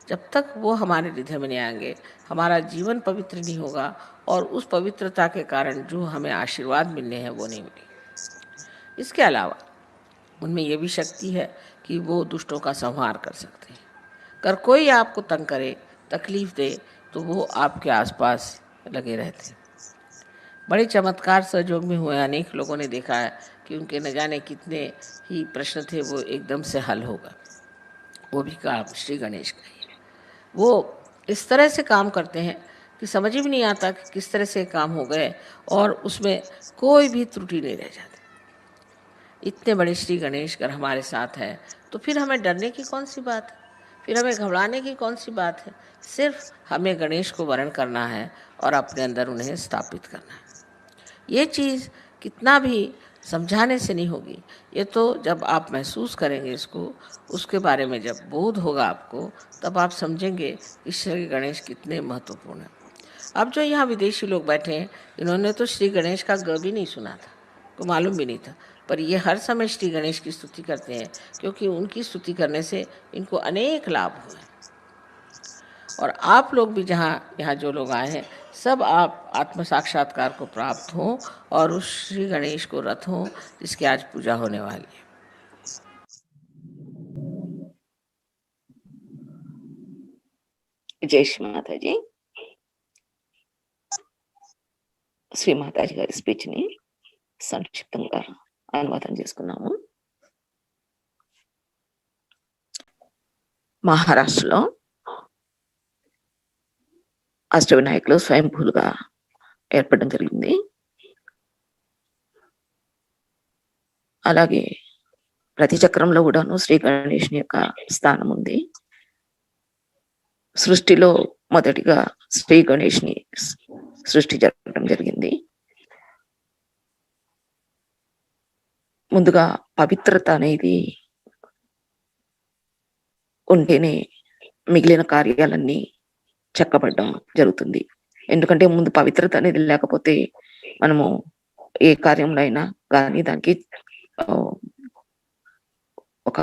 जब तक वो हमारे हृदय में नहीं आएंगे हमारा जीवन पवित्र नहीं होगा और उस पवित्रता के कारण जो हमें आशीर्वाद मिलने हैं वो नहीं मिलेंगे। इसके अलावा उनमें ये भी शक्ति है कि वो दुष्टों का संहार कर सकते हैं। अगर कोई आपको तंग करे, तकलीफ दे, तो वो आपके आसपास लगे रहते हैं। बड़े चमत्कार सहयोग में हुए। अनेक लोगों ने देखा है कि उनके न जाने कितने ही प्रश्न थे, वो एकदम से हल हो गए। वो भी काम श्री गणेश का ही है। वो इस तरह से काम करते हैं कि समझ ही नहीं आता कि किस तरह से काम हो गए, और उसमें कोई भी त्रुटि नहीं रह जाती। इतने बड़े श्री गणेश अगर हमारे साथ है, तो फिर हमें डरने की कौन सी बात है, फिर हमें घबराने की कौन सी बात है। सिर्फ हमें गणेश को वरण करना है और अपने अंदर उन्हें स्थापित करना है। ये चीज़ कितना भी समझाने से नहीं होगी। ये तो जब आप महसूस करेंगे इसको, उसके बारे में जब बोध होगा आपको, तब आप समझेंगे कि श्री गणेश कितने महत्वपूर्ण हैं। अब जो यहाँ विदेशी लोग बैठे हैं, इन्होंने तो श्री गणेश का ग भी नहीं सुना था, को मालूम भी नहीं था, पर ये हर समय श्री गणेश की स्तुति करते हैं, क्योंकि उनकी स्तुति करने से इनको अनेक लाभ हुए। और आप लोग भी जहाँ यहाँ जो लोग आए हैं, सब आप आत्म साक्षात्कार को प्राप्त हों और उस श्री गणेश को रथ हों जिसकी आज पूजा होने वाली है। జై శ్రీ మాతాజీ. శ్రీ మాతాజీ గారి స్పీచ్ ని సంక్షిప్తంగా అనువాదం చేసుకున్నాము. మహారాష్ట్రలో అష్టవినాయకులు స్వయంభూలుగా ఏర్పడడం జరిగింది. అలాగే ప్రతి చక్రంలో కూడాను శ్రీ గణేషుని యొక్క స్థానం ఉంది. సృష్టిలో మొదటిగా శ్రీ గణేష్ని సృష్టి జరగడం జరిగింది. ముందుగా పవిత్రత అనేది ఉంటేనే మిగిలిన కార్యాలన్నీ చక్కబడడం జరుగుతుంది. ఎందుకంటే ముందు పవిత్రత అనేది లేకపోతే మనము ఏ కార్యంలో అయినా కానీ దానికి ఒక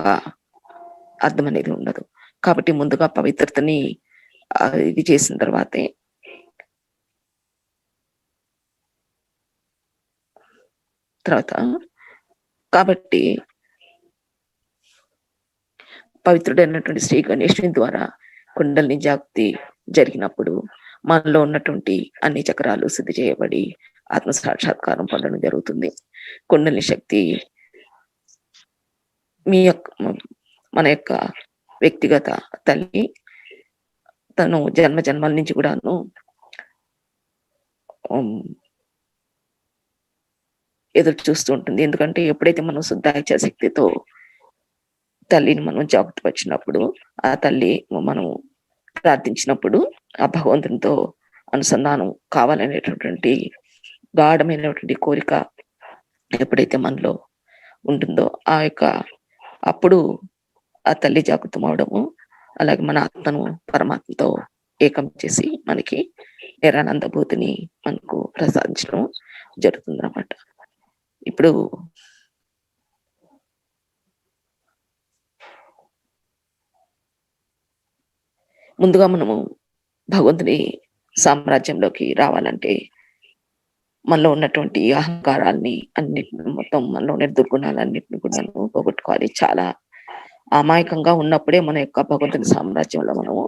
అర్థం అనేది ఉండదు. కాబట్టి ముందుగా పవిత్రతని ఇది చేసిన తర్వాతే కాబట్టి పవిత్రుడైనటువంటి శ్రీ గణేశుని ద్వారా కుండలిని జాగృతి జరిగినప్పుడు మనలో ఉన్నటువంటి అన్ని చక్రాలు సిద్ధి చేయబడి ఆత్మ సాక్షాత్కారం పొందడం జరుగుతుంది. కుండలిని శక్తి మన యొక్క వ్యక్తిగత తల్లి తను జన్మ జన్మల నుంచి కూడాను ఎదురు చూస్తూ ఉంటుంది. ఎందుకంటే ఎప్పుడైతే మనం శుద్ధాచ శక్తితో తల్లిని మనం జాగ్రత్తపరిచినప్పుడు, ఆ తల్లి మనం ప్రార్థించినప్పుడు ఆ భగవంతునితో అనుసంధానం కావాలనేటటువంటి గాఢమైనటువంటి కోరిక ఎప్పుడైతే మనలో ఉంటుందో అప్పుడు ఆ తల్లి జాగృతం అవడము, అలాగే మన ఆత్మను పరమాత్మతో ఏకం చేసి మనకి నిరానందభూతిని మనకు ప్రసాదించడం జరుగుతుంది అన్నమాట. ఇప్పుడు ముందుగా మనము భగవంతుని సామ్రాజ్యంలోకి రావాలంటే మనలో ఉన్నటువంటి అహంకారాల్ని అన్నిటిని మొత్తం మనలో ఉన్న దుర్గుణాలన్నిటిని కూడా పోగొట్టుకోవాలి. చాలా అమాయకంగా ఉన్నప్పుడే మన యొక్క భగవంతుని సామ్రాజ్యంలో మనము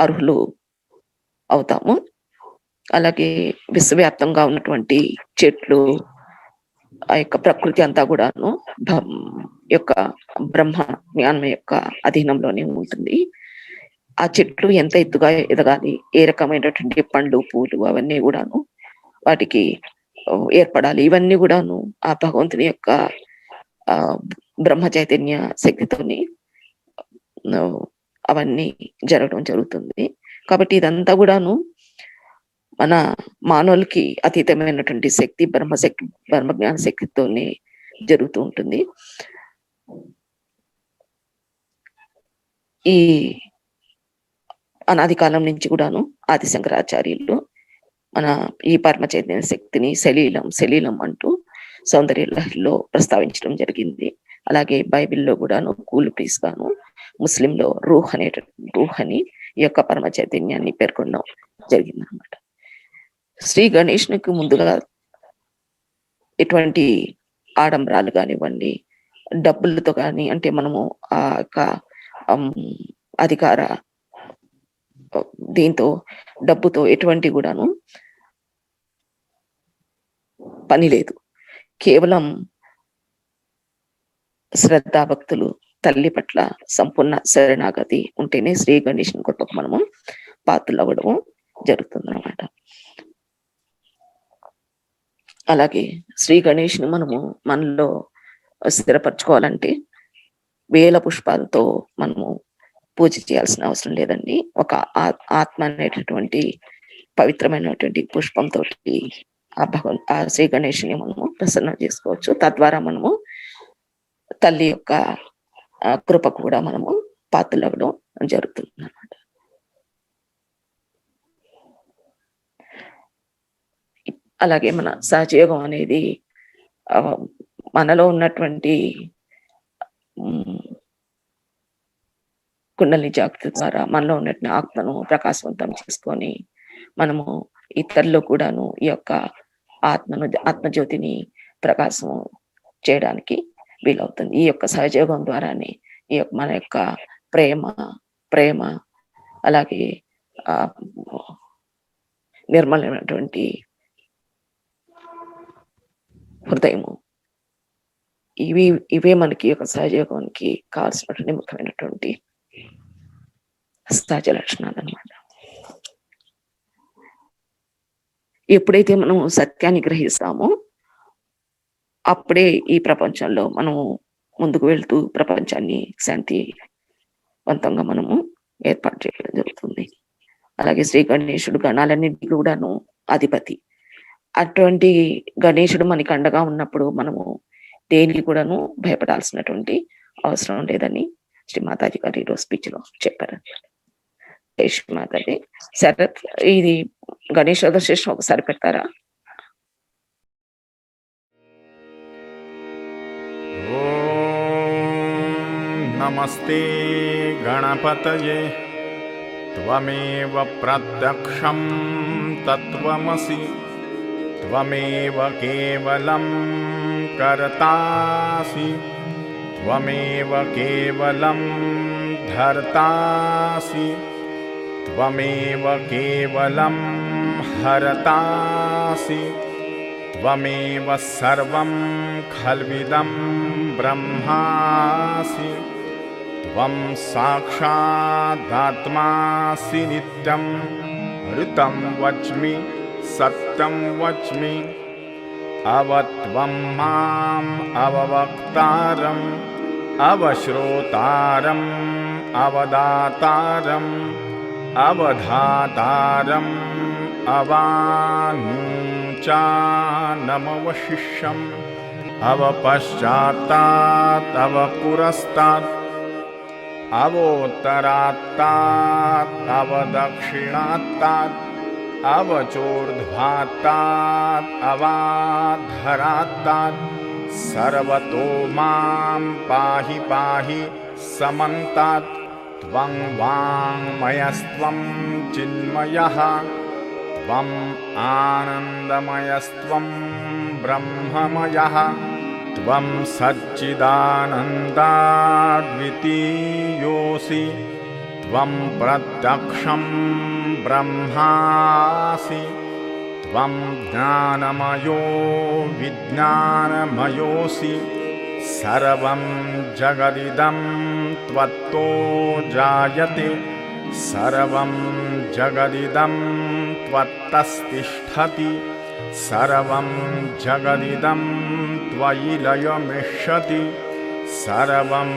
అర్హులు అవుతాము. అలాగే విశ్వవ్యాప్తంగా ఉన్నటువంటి చెట్లు, ఆ యొక్క ప్రకృతి అంతా కూడాను యొక్క బ్రహ్మ జ్ఞానం యొక్క అధీనంలోనే ఉంటుంది. ఆ చెట్లు ఎంత ఎత్తుగా ఎదగాలి, ఏ రకమైనటువంటి పండ్లు పూలు అవన్నీ కూడాను వాటికి ఏర్పడాలి. ఇవన్నీ కూడాను ఆ భగవంతుని యొక్క బ్రహ్మ చైతన్య శక్తితోని అవన్నీ జరగడం జరుగుతుంది. కాబట్టి ఇదంతా కూడాను మన మానవులకి అతీతమైనటువంటి శక్తి బ్రహ్మజ్ఞాన శక్తితోనే జరుగుతూ ఉంటుంది. ఈ అనాది కాలం నుంచి కూడాను ఆది శంకరాచార్యులు మన ఈ పరమ చైతన్య శక్తిని శలీలం అంటూ సౌందర్య లహరిలో ప్రస్తావించడం జరిగింది. అలాగే బైబిల్లో కూడాను కూల్ ప్రీస్ గాను, ముస్లింలో రూహ్ అని ఈ యొక్క పరమ చైతన్యాన్ని పేర్కొనడం జరిగింది అనమాట. శ్రీ గణేష్నికి ముందుగా ఎటువంటి ఆడంబరాలు కానివ్వండి, డబ్బులతో కానీ, అంటే మనము ఆ యొక్క అమ్, అధికార దీంతో డబ్బుతో ఎటువంటి కూడాను పని లేదు. కేవలం శ్రద్ధాభక్తులు, తల్లి పట్ల సంపూర్ణ శరణాగతి ఉంటేనే శ్రీ గణేషుని కృపకు మనము పాత్రలు అవ్వడము జరుగుతుంది అనమాట. అలాగే శ్రీ గణేషుని మనము మనలో స్థిరపరచుకోవాలంటే వేల పుష్పాలతో మనము పూజ చేయాల్సిన అవసరం లేదండి. ఒక ఆత్మ అనేటటువంటి పవిత్రమైనటువంటి పుష్పంతో ఆ శ్రీ గణేషుని మనము ప్రసన్నం చేసుకోవచ్చు. తద్వారా మనము తల్లి యొక్క కృపకు కూడా మనము పాత్రలు అవ్వడం జరుగుతుంది అన్నమాట. అలాగే మన సహజయోగం అనేది మనలో ఉన్నటువంటి కుండలిని జాగృతి ద్వారా మనలో ఉన్నటువంటి ఆత్మను ప్రకాశవంతం చేసుకొని మనము ఇతరులు కూడాను ఈ యొక్క ఆత్మజ్యోతిని ప్రకాశం చేయడానికి వీలవుతుంది. ఈ యొక్క సహజయోగం ద్వారానే ఈ యొక్క మన యొక్క ప్రేమ అలాగే నిర్మలమైనటువంటి హృదయము, ఇవే మనకి ఒక సహజయోగానికి కావాల్సినటువంటి ముఖ్యమైనటువంటి సహజ లక్షణాలు అన్నమాట. ఎప్పుడైతే మనం సత్యాన్ని గ్రహిస్తామో అప్పుడే ఈ ప్రపంచంలో మనము ముందుకు వెళ్తూ ప్రపంచాన్ని శాంతివంతంగా మనము ఏర్పాటు చేయడం జరుగుతుంది. అలాగే శ్రీ గణేశుడు గణాలన్నింటికి కూడాను అధిపతి. అటువంటి గణేశుడు మనకి అండగా ఉన్నప్పుడు మనము దేనికి కూడాను భయపడాల్సినటువంటి అవసరం లేదని శ్రీ మాతాజీ గారు ఈరోజు స్పీచ్ లో చెప్పారు. జై శ్రీ మాతాజీ. శరత్, ఇది గణేష్ శేషం ఒకసారి పెడతారా? नमस्ते गणपतये त्वमेव प्रत्यक्षं तत्त्वमसि त्वमेव केवलं कर्तासि त्वमेव केवलं धर्तासि त्वमेव केवलं हरतासि त्वमेव सर्वं खल्विदं ब्रह्मासि त्वं साक्षादात्मासि नित्यं ऋतं वच्मि सत्यं वच्मि अवत्वं माम् अववक्तारम् अवश्रोतारम् अवदातारम् अवधातारम् अवानुचानमवशिष्यम् अवपश्चात्तात् अवपुरस्तात् अवोत्तरात्तात् अवदक्षिणात्तात् अवचोर्ध्वात्तात् अवाधरात्तात् सर्वतो मां पाहि पाहि समन्तात् त्वं वाङ्मयस्त्वं चिन्मयः त्वम् आनन्दमयस्त्वं ब्रह्ममयः त्वं सच्चिदानन्दाद्वितीयोऽसि त्वं प्रत्यक्षं ब्रह्मासि त्वं ज्ञानमयो विज्ञानमयोऽसि सर्वं जगदिदं त्वत्तो जायते सर्वं जगदिदं त्वत्तस्तिष्ठति सर्वं जगदिदं त्वयि लयमिष्यति सर्वं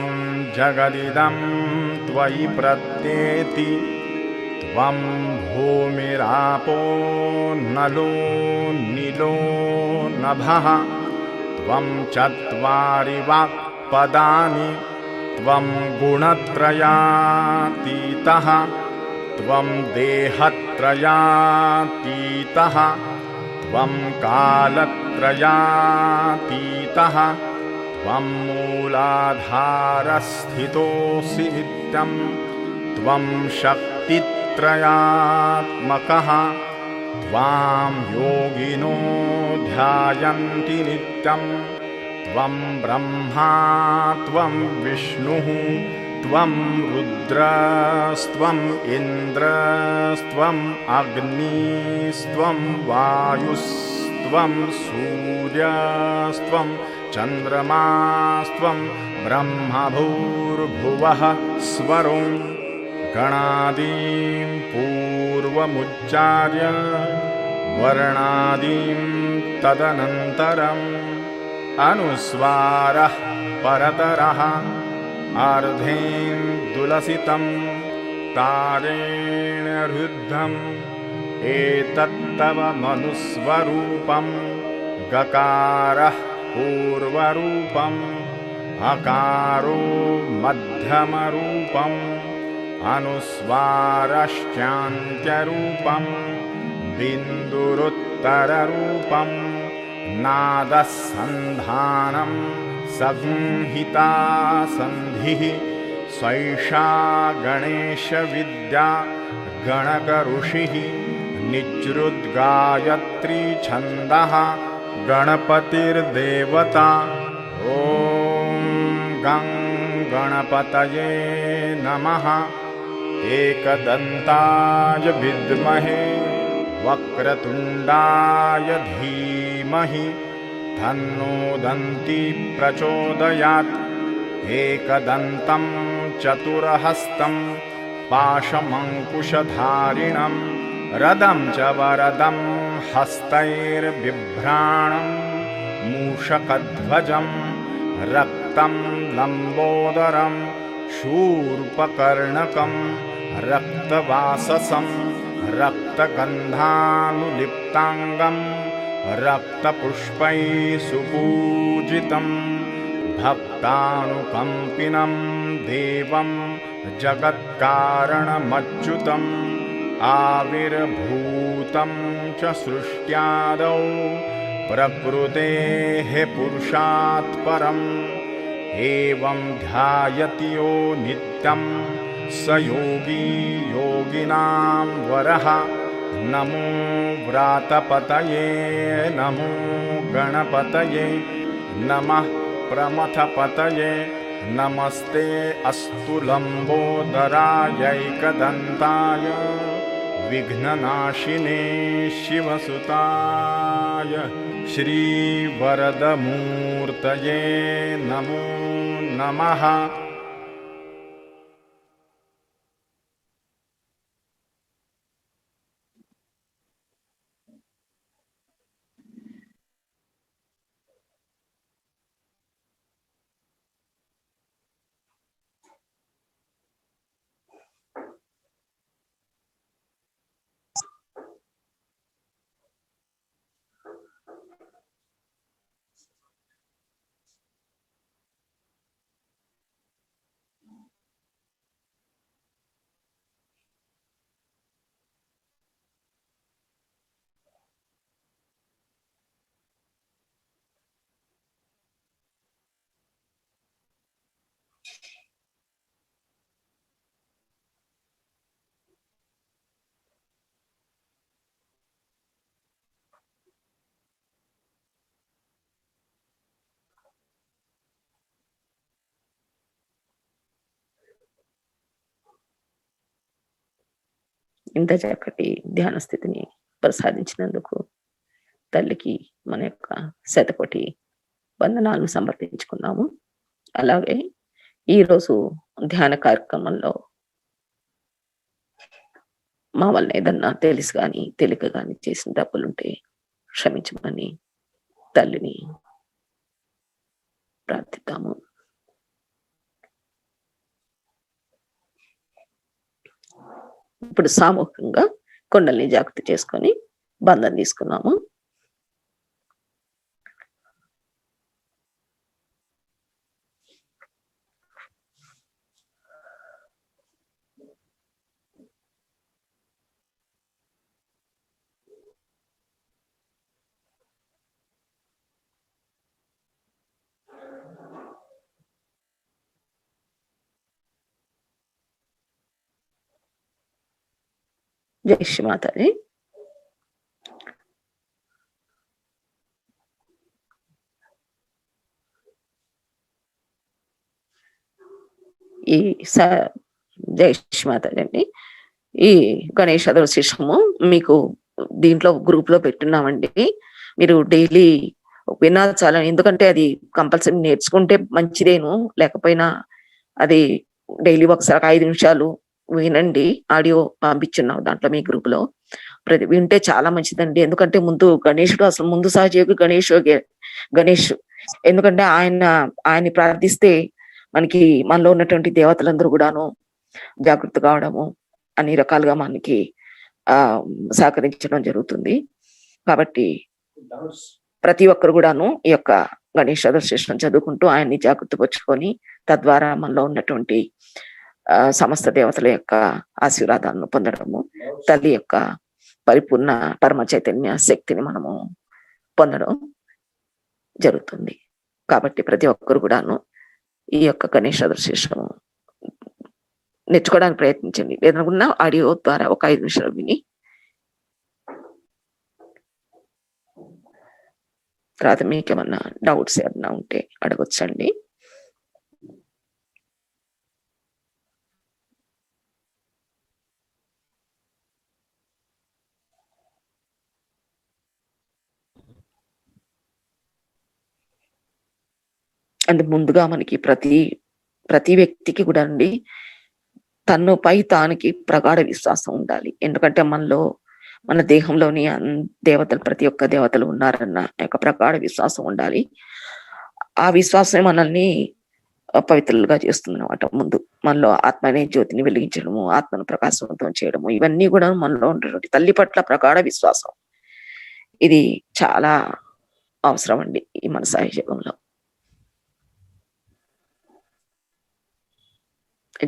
जगदिदं त्वयि प्रत्येति त्वं भूमिरापो नलो नीलो नभः त्वं चत्वारि वाक्पदानि त्वं गुणत्रयातीतः त्वं देहत्रयातीतः त्वं कालत्रयातीतः त्वं मूलाधारस्थितोऽसि नित्यं त्वं शक्तित्रयात्मकः त्वां योगिनो ध्यायन्ति नित्यं त्वं ब्रह्मा त्वं विष्णुः त्वं रुद्रस्त्वम् इन्द्रस्त्वम् अग्निस्त्वं वायुस्त्वं सूर्यस्त्वं चन्द्रमास्त्वं ब्रह्मभूर्भुवः स्वरो गणादीं पूर्वमुच्चार्य वर्णादीं तदनन्तरम् अनुस्वारः परतरः अर्धेन्दुलसितं तारेण रुद्धम् एतत्तव मनुस्वरूपं गकारः पूर्वरूपम् अकारो मध्यमरूपम् अनुस्वारश्चान्त्यरूपम् बिन्दुरुत्तररूपम् नादः सन्धानं संहिता सन्धिः स्वैषा गणेशविद्या गणकऋषिः निजृद्गायत्री छन्दः गणपतिर्देवता ॐ गं गणपतये नमः एकदन्ताय विद्महे वक्रतुण्डाय धीमहि तन्नो दन्ती प्रचोदयात् एकदन्तं चतुरहस्तं पाशमङ्कुशधारिणं रदं च वरदं हस्तैर्बिभ्राणं मूषकध्वजं रक्तं लम्बोदरं शूर्पकर्णकं रक्तवाससं रक्तगन्धानुलिप्ताङ्गं रक्तपुष्पैः सुपूजितं भक्तानुकम्पिनं देवं जगत्कारणमच्युतम् आविर्भूतं च सृष्ट्यादौ प्रकृतेः पुरुषात् परम् एवं ध्यायति यो नित्यं स योगी योगिनां वरः नमो व्रातपतये नमो गणपतये नमः प्रमथपतये नमस्ते अस्तु लम्बोदरायैकदन्ताय विघ्ननाशिने शिवसुताय श्रीवरदमूर्तये नमो नमः। ఇంత చక్కటి ధ్యాన స్థితిని ప్రసాదించినందుకు తల్లికి మన యొక్క శతకోటి వందనాలను సమర్పించుకున్నాము. అలాగే ఈరోజు ధ్యాన కార్యక్రమంలో మా వల్ల ఏదన్నా తెలిసి కానీ తెలియక కానీ చేసిన తప్పులుంటే క్షమించమని తల్లిని ప్రార్థిద్దాము. ఇప్పుడు సామూహికంగా కొండల్ని జాగ్రత్త చేసుకొని బంధం తీసుకున్నాము. జై శ్రీ మాతాజీ. ఈ స జై శ్రీమాతాజీ అండి. ఈ గణేష్ శిష్యము మీకు దీంట్లో గ్రూప్ లో పెట్టున్నామండి. మీరు డైలీ విన్నా చాలా, ఎందుకంటే అది కంపల్సరీ నేర్చుకుంటే మంచిదేను. లేకపోయినా అది డైలీ ఒకసారి 5 నిమిషాలు వినండి. ఆడియో పంపించున్నాం దాంట్లో మీ గ్రూప్ లో. ప్రతి వింటే చాలా మంచిదండి. ఎందుకంటే ముందు గణేశుడు అసలు ముందు సహజయోగి గణేష్. ఎందుకంటే ఆయన్ని ప్రార్థిస్తే మనకి మనలో ఉన్నటువంటి దేవతలందరూ కూడాను జాగృతి కావడము, అన్ని రకాలుగా మనకి సహకరించడం జరుగుతుంది. కాబట్టి ప్రతి ఒక్కరు కూడాను ఈ యొక్క గణేష్ శిష్యం చదువుకుంటూ ఆయన్ని జాగృతిపరుచుకొని తద్వారా మనలో ఉన్నటువంటి సమస్త దేవతల యొక్క ఆశీర్వాదాలను పొందడము, తల్లి యొక్క పరిపూర్ణ పరమ చైతన్య శక్తిని మనము పొందడం జరుగుతుంది. కాబట్టి ప్రతి ఒక్కరు కూడాను ఈ యొక్క గణేష్ శిష్యము నేర్చుకోవడానికి ప్రయత్నించండి. లేదనుకున్నా ఆడియో ద్వారా ఒక 5 నిమిషాలు విని తర్వాత మీకు ఏమన్నా డౌట్స్ ఏమన్నా ఉంటే అడగొచ్చండి. అందు ముందుగా మనకి ప్రతి వ్యక్తికి కూడా అండి తన్నుపై తానికి ప్రగాఢ విశ్వాసం ఉండాలి. ఎందుకంటే మన దేహంలోని దేవతలు, ప్రతి ఒక్క దేవతలు ఉన్నారన్న యొక్క ప్రగాఢ విశ్వాసం ఉండాలి. ఆ విశ్వాసమే మనల్ని పవిత్రులుగా చేస్తుంది అనమాట. ముందు మనలో ఆత్మ అనే జ్యోతిని వెలిగించడము, ఆత్మను ప్రకాశవంతం చేయడము, ఇవన్నీ కూడా మనలో ఉన్నటువంటి తల్లి పట్ల ప్రగాఢ విశ్వాసం, ఇది చాలా అవసరం అండి ఈ మన సాహిత్యంలో.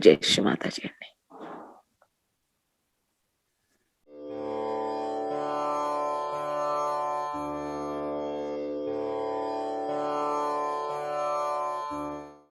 జై శ్రీ మాతాజీ అండి.